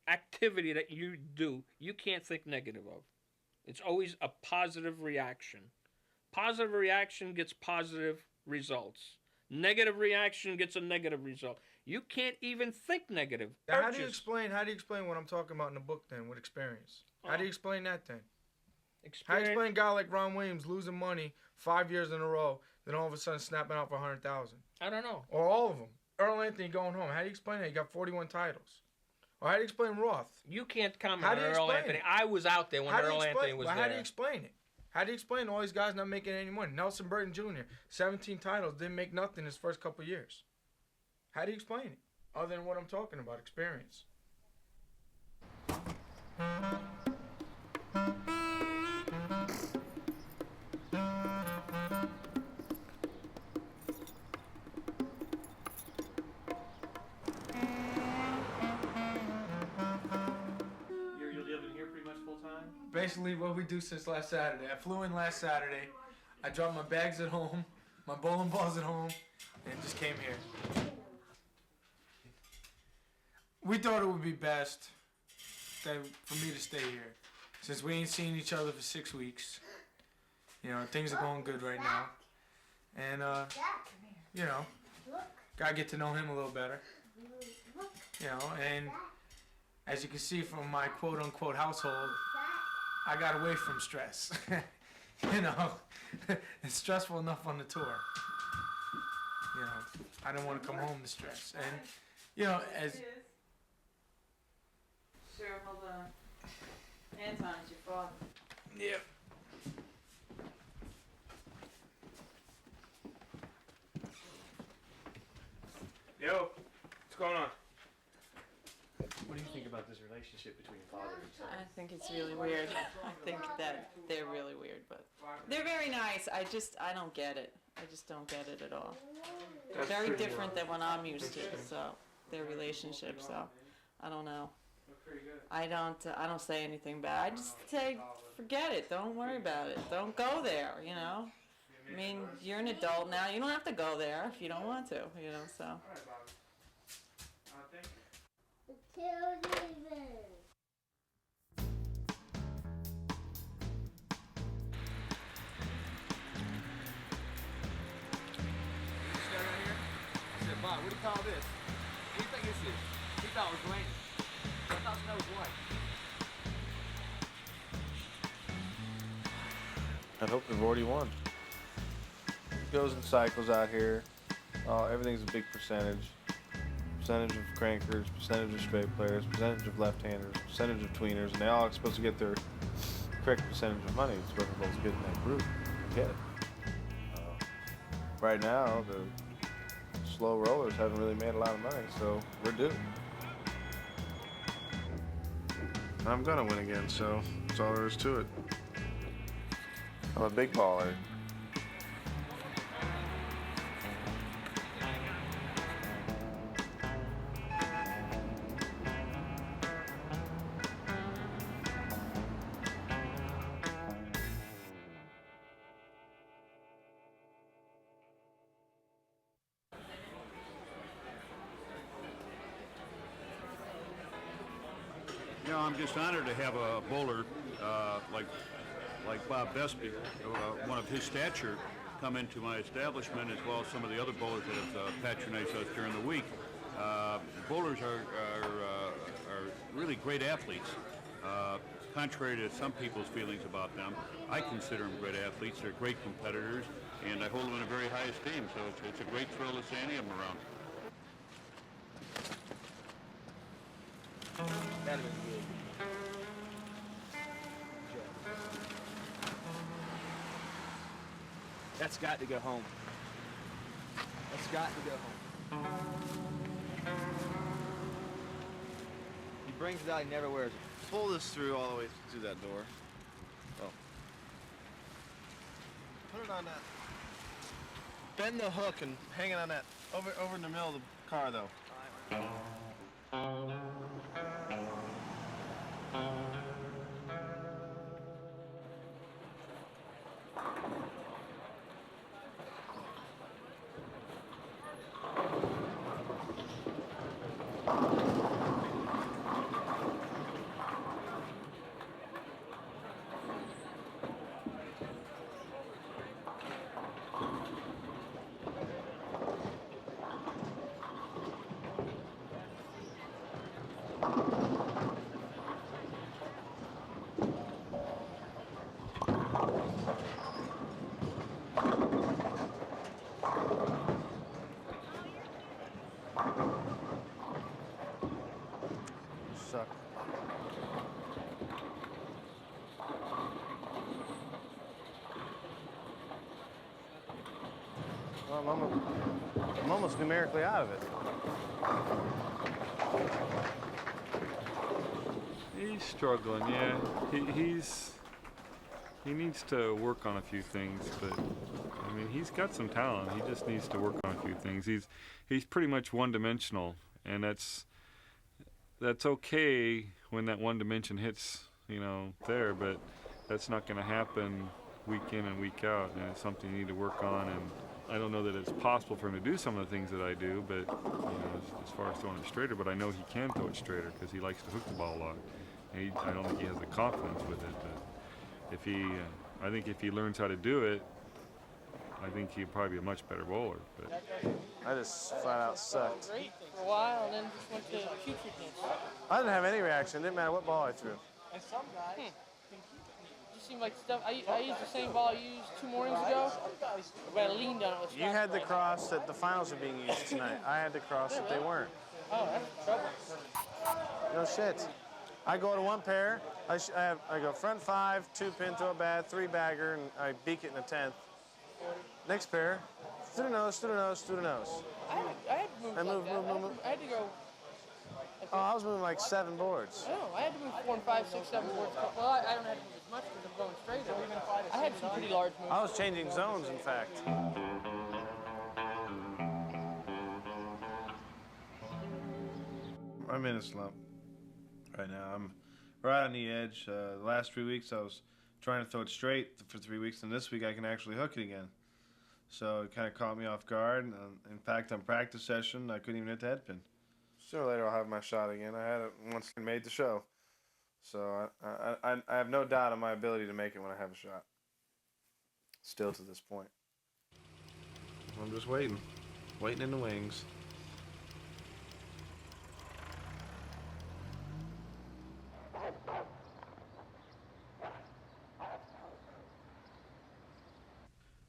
activity that you do, you can't think negative of. It's always a positive reaction. Positive reaction gets positive results. Negative reaction gets a negative result. You can't even think negative. Now, how do you explain what I'm talking about in the book then with experience? How do you explain that then? How do you explain a guy like Ron Williams losing money 5 years in a row, then all of a sudden snapping out for 100,000? I don't know. Or all of them. Earl Anthony going home. How do you explain that? He got 41 titles. Or how do you explain Roth? You can't comment on Earl Anthony. I was out there when Earl Anthony was there. How do you explain it? How do you explain all these guys not making any money? Nelson Burton Jr., 17 titles, didn't make nothing his first couple years. How do you explain it? Other than what I'm talking about, experience. You're living here pretty much full time? Basically what we do since last Saturday. I flew in last Saturday. I dropped my bags at home, my bowling balls at home, and just came here. We thought it would be best for me to stay here. Since we ain't seen each other for 6 weeks. You know, things are going good right now. And, you know, gotta get to know him a little better. You know, and as you can see from my quote-unquote household, I got away from stress. You know, it's stressful enough on the tour. You know, I didn't want to come home to stress. And, you know, as... Sure, hold on. Anton's your father. Yep. Yo, what's going on? What do you think about this relationship between father and son? I think it's really weird. I think that they're really weird, but they're very nice. I don't get it. I just don't get it at all. They're very different than what I'm used to, so. their relationship. So I don't know. I don't say anything bad. I just say forget it. Don't worry about it. Don't go there. You know. I mean, you're an adult now. You don't have to go there if you don't want to. You know. So. Bob, what do you call this? What do you think this is? He thought it was raining. I thought snow was white. I'd hope they've already won. It goes in cycles out here. Everything's a big percentage. Percentage of crankers, percentage of straight players, percentage of left-handers, percentage of tweeners, and they all are supposed to get their correct percentage of money. It's what they're supposed to get in that group. Get it. Right now, the slow rollers haven't really made a lot of money, so we're due. I'm gonna win again, so that's all there is to it. I'm a big baller. You know, I'm just honored to have a bowler like Bob Vespi, one of his stature, come into my establishment, as well as some of the other bowlers that have patronized us during the week. Bowlers are really great athletes. Contrary to some people's feelings about them, I consider them great athletes. They're great competitors, and I hold them in a very high esteem. So it's a great thrill to see any of them around. That'd have been good. That's got to go home. That's got to go home. He brings it out, he never wears it. Pull this through all the way through that door. Oh. Put it on that. Bend the hook and hang it on that. Over in the middle of the car, though. Suck. Well, I'm almost numerically out of it. He's struggling, yeah. He needs to work on a few things, but I mean, he's got some talent. He just needs to work on a few things. He's pretty much one-dimensional, and that's okay when that one dimension hits, there, but that's not going to happen week in and week out, and it's something you need to work on. And I don't know that it's possible for him to do some of the things that I do, but as far as throwing it straighter, but I know he can throw it straighter because he likes to hook the ball a lot. And I don't think he has the confidence with it, but I think if he learns how to do it, I think he'd probably be a much better bowler. But I just flat out sucked. Great for a while, and then just went to putridness. I didn't have any reaction. It didn't matter what ball I threw. And some guys. Just seemed like stuff. I used the same ball I used 2 mornings ago, but I leaned on it. You had the cross that the finals are being used tonight. I had the cross that they weren't. Oh, that's trouble. No shit. I go to one pair. I go front 5, 2 pin, throw bad, 3 bagger, and I beak it in the 10th. Next pair, through the nose, through the nose, through the nose. I had to move. I had to go. Oh, I was moving like 7 boards. No, I had to move 4 and 5, 6, 7 boards. Well, I don't have to move as much because I'm going straight. I had some pretty large moves. I was changing zones, in fact. I'm in a slump right now. I'm right on the edge. The last 3 weeks I was trying to throw it straight for 3 weeks, and this week I can actually hook it again. So it kind of caught me off guard. In fact, on practice session, I couldn't even hit the head pin. Sooner or later I'll have my shot again. I had it once and made the show. So I have no doubt on my ability to make it when I have a shot. Still to this point. I'm just waiting. Waiting in the wings.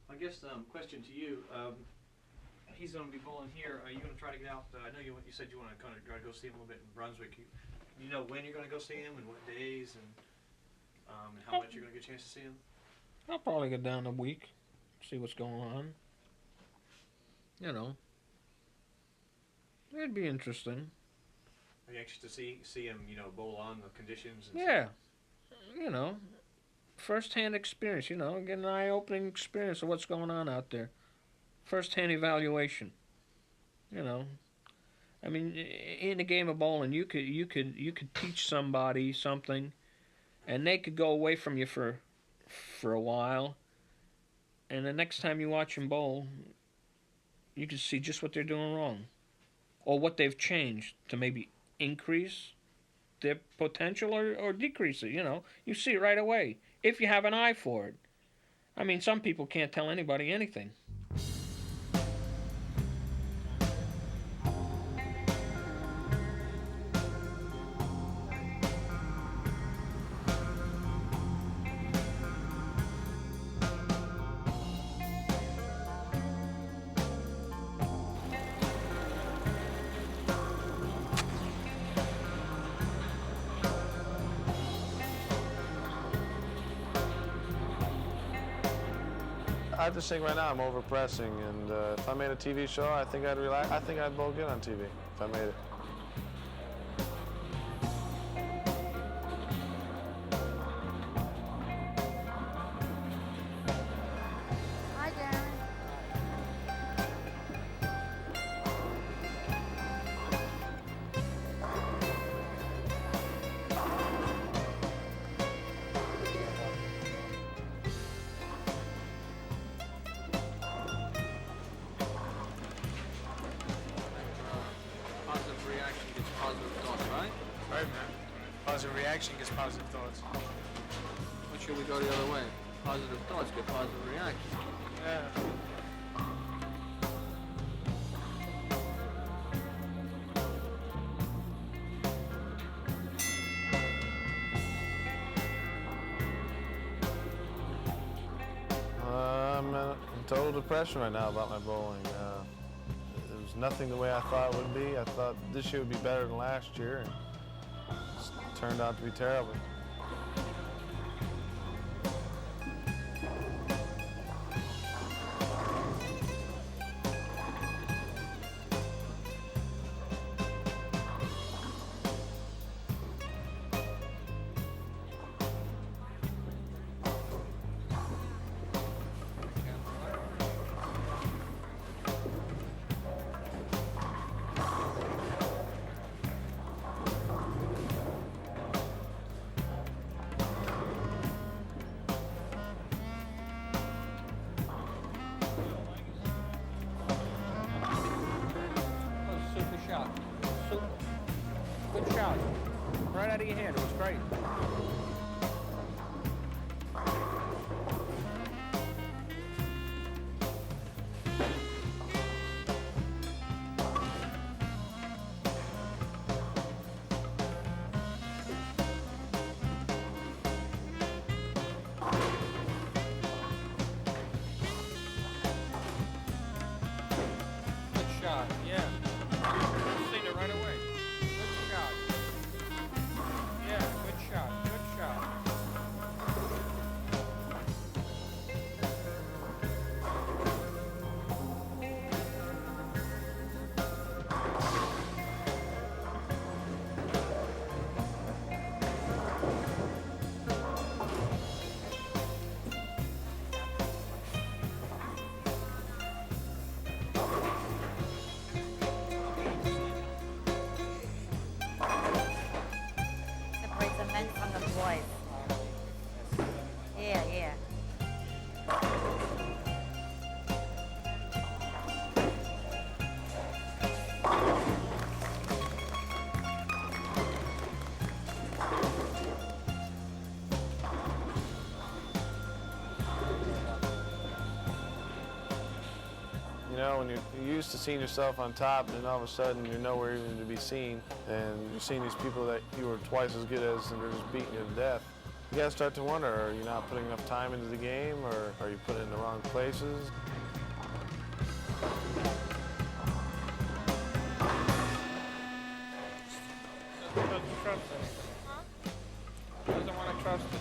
I guess question to you. He's going to be bowling here. Are you going to try to get out? I know you said you want to kind of try to go see him a little bit in Brunswick. You know when you're going to go see him and what days and how much you're going to get a chance to see him? I'll probably get down a week, see what's going on. You know, it'd be interesting. Are you anxious to see him, you know, bowl on the conditions? And Yeah, you know, first-hand experience. You know, get an eye-opening experience of what's going on out there. First-hand evaluation. You know, I mean, in the game of bowling, you could teach somebody something, and they could go away from you for a while, and the next time you watch them bowl, you can see just what they're doing wrong, or what they've changed to maybe increase their potential or decrease it. You know, you see it right away if you have an eye for it. I mean, some people can't tell anybody anything. I just think right now I'm overpressing, and if I made a TV show, I think I'd relax. I think I'd bowl good on TV if I made it. Hi, Darren. Positive reaction gets positive thoughts, right? Right, man. Positive reaction gets positive thoughts. Why should we go the other way? Positive thoughts get positive reaction. Yeah. I'm in total depression right now about my bowling. It was nothing the way I thought it would be. I thought this year would be better than last year, and it's turned out to be terrible. know, when you're used to seeing yourself on top, and then all of a sudden you're nowhere even to be seen, and you're seeing these people that you were twice as good as, and they're just beating you to death. You gotta start to wonder, are you not putting enough time into the game, or are you putting it in the wrong places? Doesn't trust it. Doesn't want to trust it.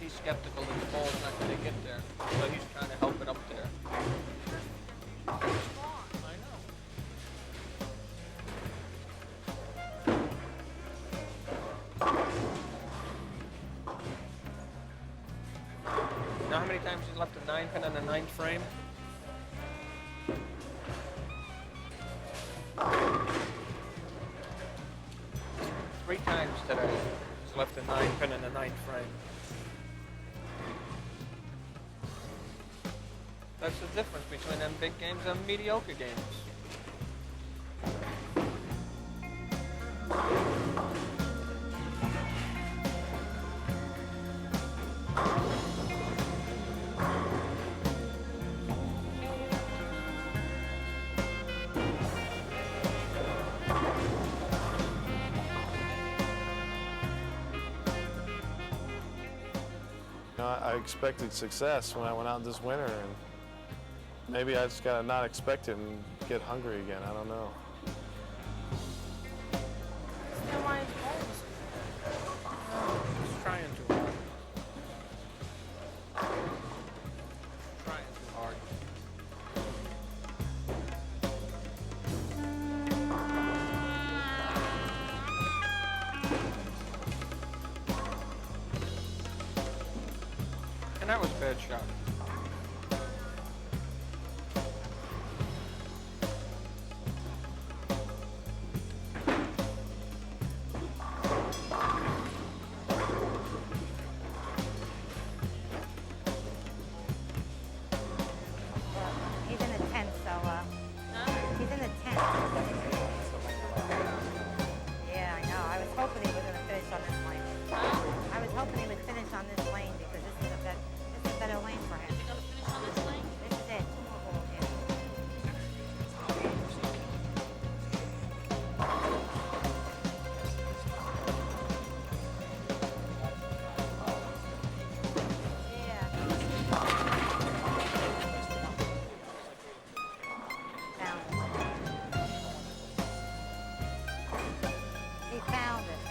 He's skeptical that the ball's not going to get there, so he's trying to help it up there. I know. Know how many times he's left a 9 pin on the 9th frame? Three times today. He's left a 9 pin in the 9th frame. That's the difference between them big games and mediocre games. I expected success when I went out this winter, and maybe I just gotta not expect it and get hungry again. I don't know. He's trying too hard. Trying too hard. And that was a bad shot. He's in the tent, so, he's in the tent. Yeah, I know. I was hoping he was going to finish on this lane. I was hoping he would finish on this lane because this is a better lane for him. He's going to finish on this lane? This is it. 2 more balls, yeah. He found it.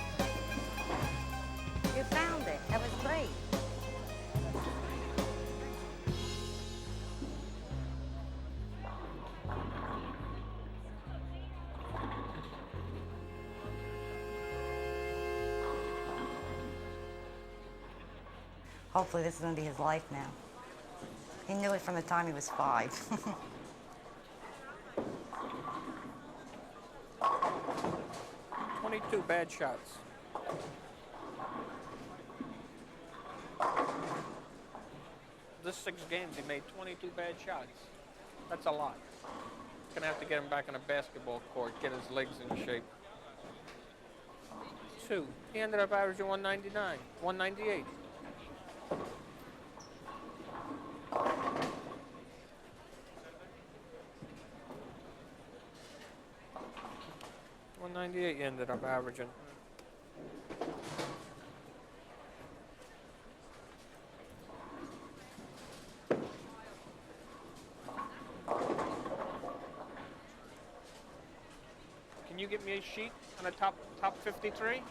You found it. That was great. Hopefully this is going to be his life now. He knew it from the time he was 5. 22 bad shots. This 6 games, he made 22 bad shots. That's a lot. Gonna have to get him back on a basketball court, get his legs in shape. 2. He ended up averaging 199, 198. $198 you ended up averaging. Can you get me a sheet on a top 53?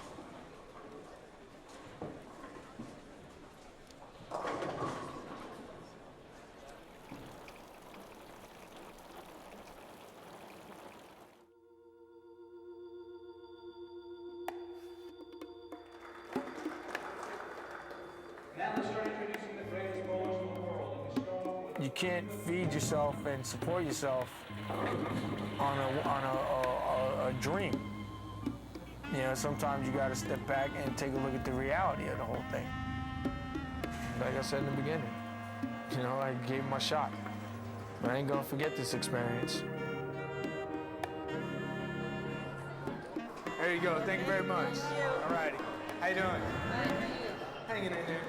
You can't feed yourself and support yourself on a dream. You know, sometimes you got to step back and take a look at the reality of the whole thing. Like I said in the beginning, you know, I gave my shot. But I ain't gonna forget this experience. There you go. Thank you very much. All righty. How you doing? Hanging in there.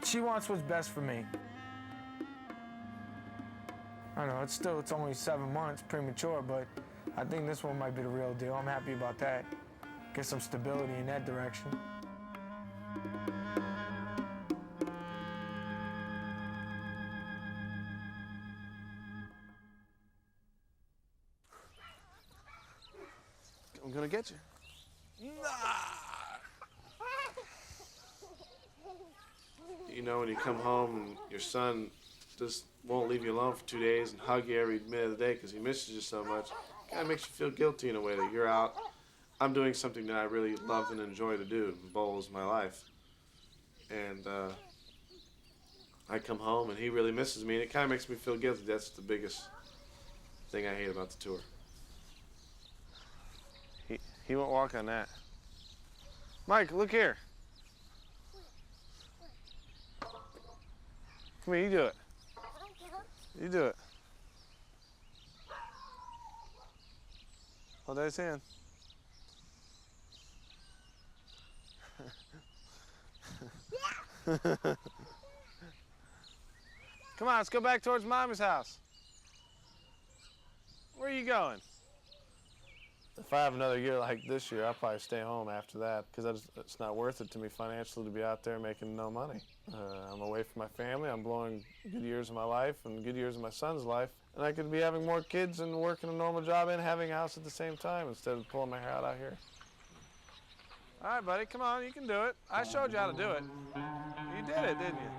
She wants what's best for me. I know, it's only 7 months, premature, but I think this one might be the real deal. I'm happy about that. Get some stability in that direction. I'm gonna get you. You know, when you come home and your son just won't leave you alone for 2 days and hug you every minute of the day because he misses you so much, it kind of makes you feel guilty in a way that you're out. I'm doing something that I really love and enjoy to do. Bowl is my life. And I come home and he really misses me, and it kind of makes me feel guilty. That's the biggest thing I hate about the tour. He won't walk on that. Mike, look here. Come here, you do it. You do it. Hold his hand. Come on, let's go back towards Mommy's house. Where are you going? If I have another year like this year, I'll probably stay home after that because it's not worth it to me financially to be out there making no money. I'm away from my family. I'm blowing good years of my life and good years of my son's life. And I could be having more kids and working a normal job and having a house at the same time instead of pulling my hair out here. All right, buddy, come on, you can do it. I showed you how to do it. You did it, didn't you?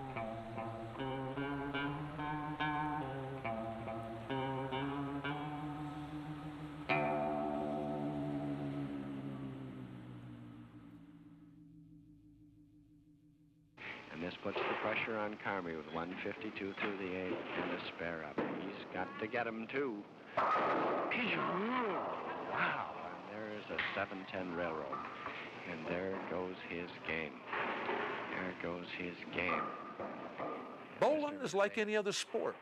And this puts the pressure on Carmi with 152 through the eighth and a spare up. He's got to get him, too. Wow. And there is a 7-10 railroad. And there goes his game. There goes his game. Bowling is like any other sport.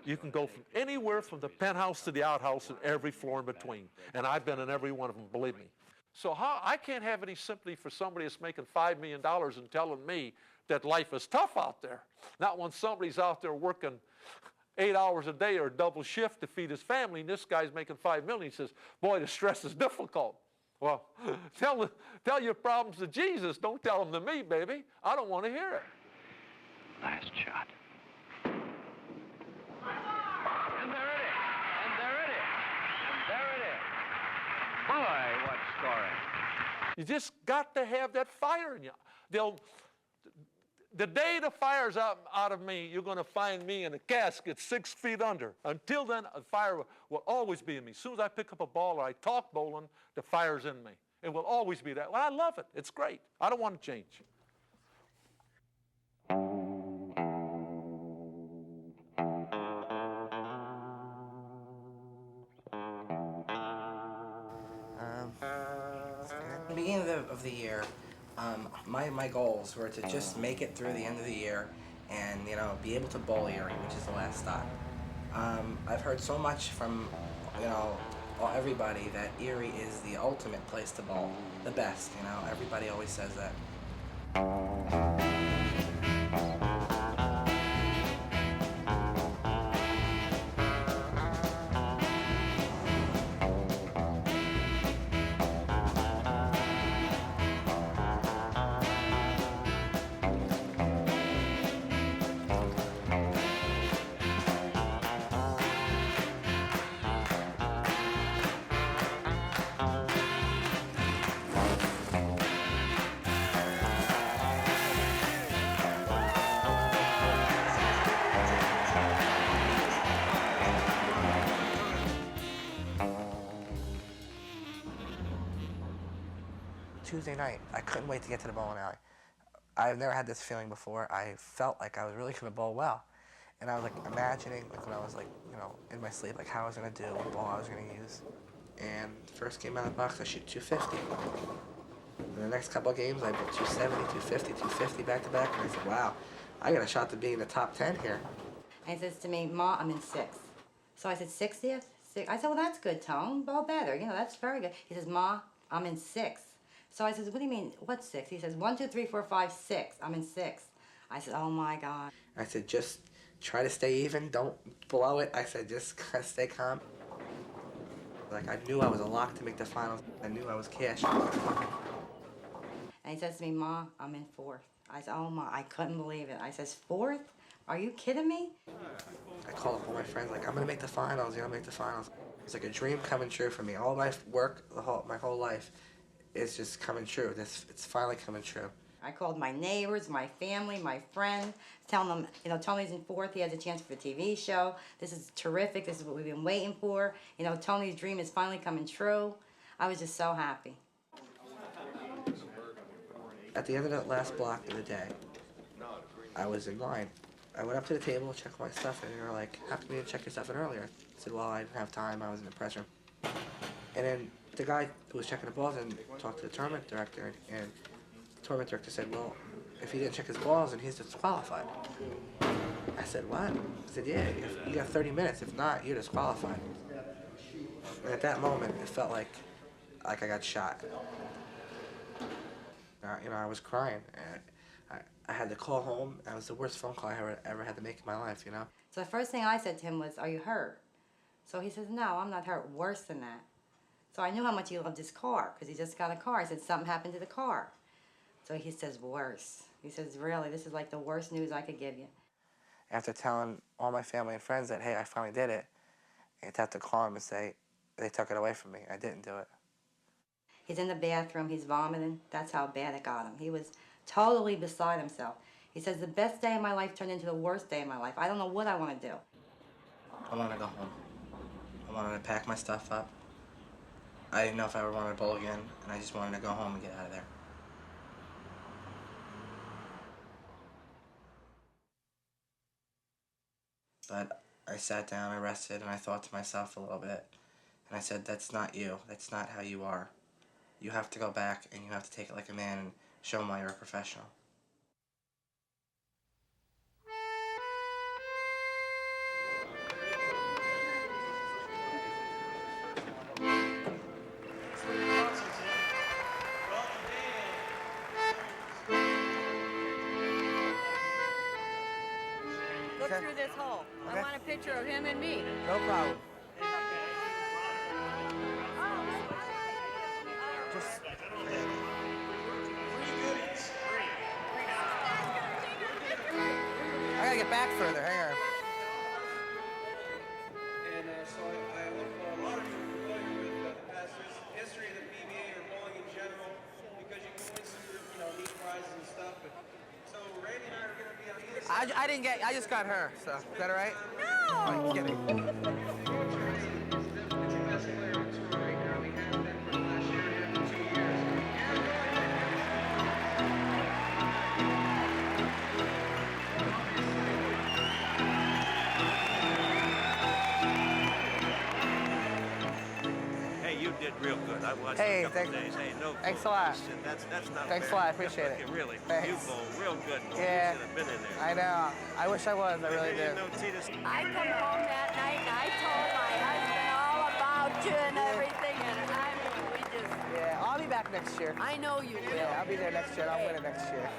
You can go from anywhere from the penthouse to the outhouse and every floor in between. And I've been in every one of them, believe me. So I can't have any sympathy for somebody that's making $5 million and telling me that life is tough out there. Not when somebody's out there working 8 hours a day or a double shift to feed his family, and this guy's making $5 million. He says, boy, the stress is difficult. Well, tell your problems to Jesus. Don't tell them to me, baby. I don't want to hear it. Last shot. And there it is. And there it is. And there it is. Boy, what scoring. You just got to have that fire in you. The day the fire's out of me, you're going to find me in a casket 6 feet under. Until then, the fire will always be in me. As soon as I pick up a ball or I talk bowling, the fire's in me. It will always be that. Well, I love it. It's great. I don't want to change. At the beginning of the year, my goals were to just make it through the end of the year and, you know, be able to bowl Erie, which is the last stop. I've heard so much from, you know, everybody that Erie is the ultimate place to bowl, the best, you know, everybody always says that. Tuesday night, I couldn't wait to get to the bowling alley. I've never had this feeling before. I felt like I was really going to bowl well. And I was like imagining, like when I was like, you know, in my sleep, like how I was going to do, what ball I was going to use. And the first game out of the box, I shoot 250. In the next couple of games, I booked 270, 250, 250 back to back. And I said, wow, I got a shot to be in the top 10 here. And he says to me, Ma, I'm in 6th. So I said, 60th? I said, well, that's good, Tone. Bowl better. You know, that's very good. He says, Ma, I'm in 6th. So I says, what do you mean, what's 6? He says, 1, 2, 3, 4, 5, 6. I'm in 6th. I said, oh my God. I said, just try to stay even, don't blow it. I said, just stay calm. Like, I knew I was a lock to make the finals. I knew I was cash. And he says to me, Ma, I'm in 4th. I said, oh my, I couldn't believe it. I says, 4th? Are you kidding me? I called up all my friends, like, I'm gonna make the finals, make the finals. It's like a dream coming true for me. All my work, my whole life is just coming true. It's finally coming true. I called my neighbors, my family, my friends, telling them, you know, Tony's in 4th. He has a chance for the TV show. This is terrific. This is what we've been waiting for. You know, Tony's dream is finally coming true. I was just so happy. At the end of that last block of the day, I was in line. I went up to the table, checked my stuff, and they were like, how come you didn't check your stuff in earlier? I said, well, I didn't have time. I was in the press room. And then the guy who was checking the balls and talked to the tournament director, and the tournament director said, well, if he didn't check his balls, then he's disqualified. I said, what? He said, yeah, you got 30 minutes. If not, you're disqualified. And at that moment, it felt like I got shot. You know, I was crying. I had to call home. That was the worst phone call I ever had to make in my life, you know? So the first thing I said to him was, are you hurt? So he says, no, I'm not hurt. Worse than that. So I knew how much he loved his car, because he just got a car. I said, something happened to the car. So he says, worse. He says, really, this is like the worst news I could give you. After telling all my family and friends that, hey, I finally did it, I have to call him and say, they took it away from me. I didn't do it. He's in the bathroom. He's vomiting. That's how bad it got him. He was totally beside himself. He says, the best day of my life turned into the worst day of my life. I don't know what I want to do. I wanted to go home. I wanted to pack my stuff up. I didn't know if I ever wanted to bowl again, and I just wanted to go home and get out of there. But I sat down, I rested, and I thought to myself a little bit. And I said, that's not you. That's not how you are. You have to go back, and you have to take it like a man and show them why you're a professional. Look through this hole. I want a picture of him and me. No problem. Just... I gotta get back further. Hang on. And so I look for a lot of you familiar with the past history of the PBA or bowling in general, because you can win some, neat prizes and stuff. But so Randy and I are going to be on either side. I just got her. So is that all right? No. I'm kidding. Did real good. I watched Hey, a couple days. Hey, no. Thanks a lot. That's not Thanks fair. a lot. I appreciate it. Really, Thanks. you bowl real good. Yeah. You should have been in there. I know. I wish I was. I really did. I come home that night and I told my husband all about you and everything, and I mean, we just... Yeah, I'll be back next year. I know you will. Yeah, I'll be there next year. I'll win it next year.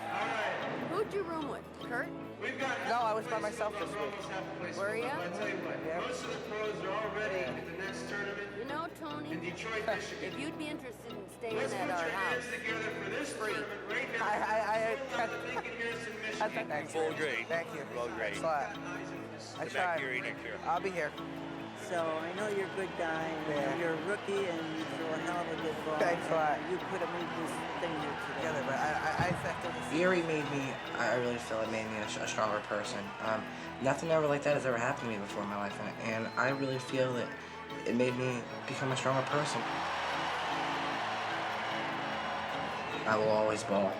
Who'd you room with? Kurt? No, I was by myself this week. Were you? Yeah. Most of the pros are already in the next tournament. You know, Tony, in Detroit, Michigan. if you'd be interested in staying at our house, it's free. Thanks. Full great. Thank you. Well, great. Thanks a lot. I Come tried. back here next year. I'll be here. So I know you're a good guy, and you're a rookie, and you throw a hell of a good ball. Thanks a lot. You could have made this thing here together. But Erie made me, I really feel it made me a stronger person. Nothing ever like that has ever happened to me before in my life, and I really feel that it made me become a stronger person. I will always bowl.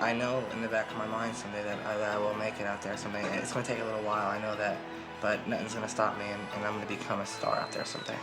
I know in the back of my mind someday that I will make it out there someday. It's going to take a little while, I know that, but nothing's going to stop me, and I'm going to become a star out there someday.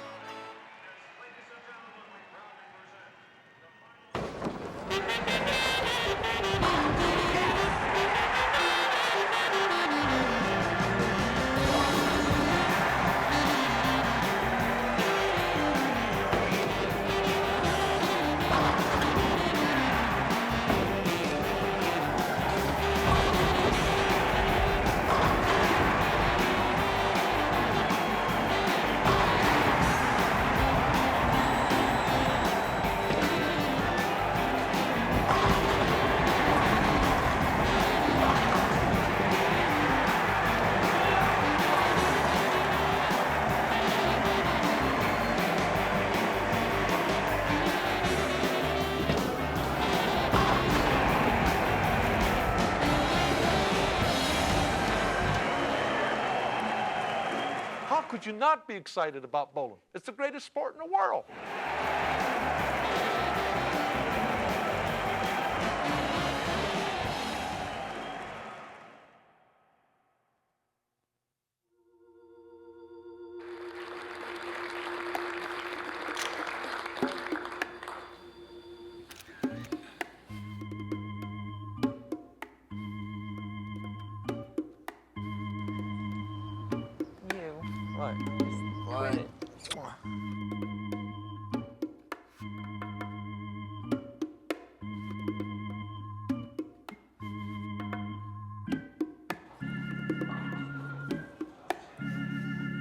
could you not be excited about bowling? It's the greatest sport in the world. What?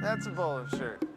That's a bowler shirt.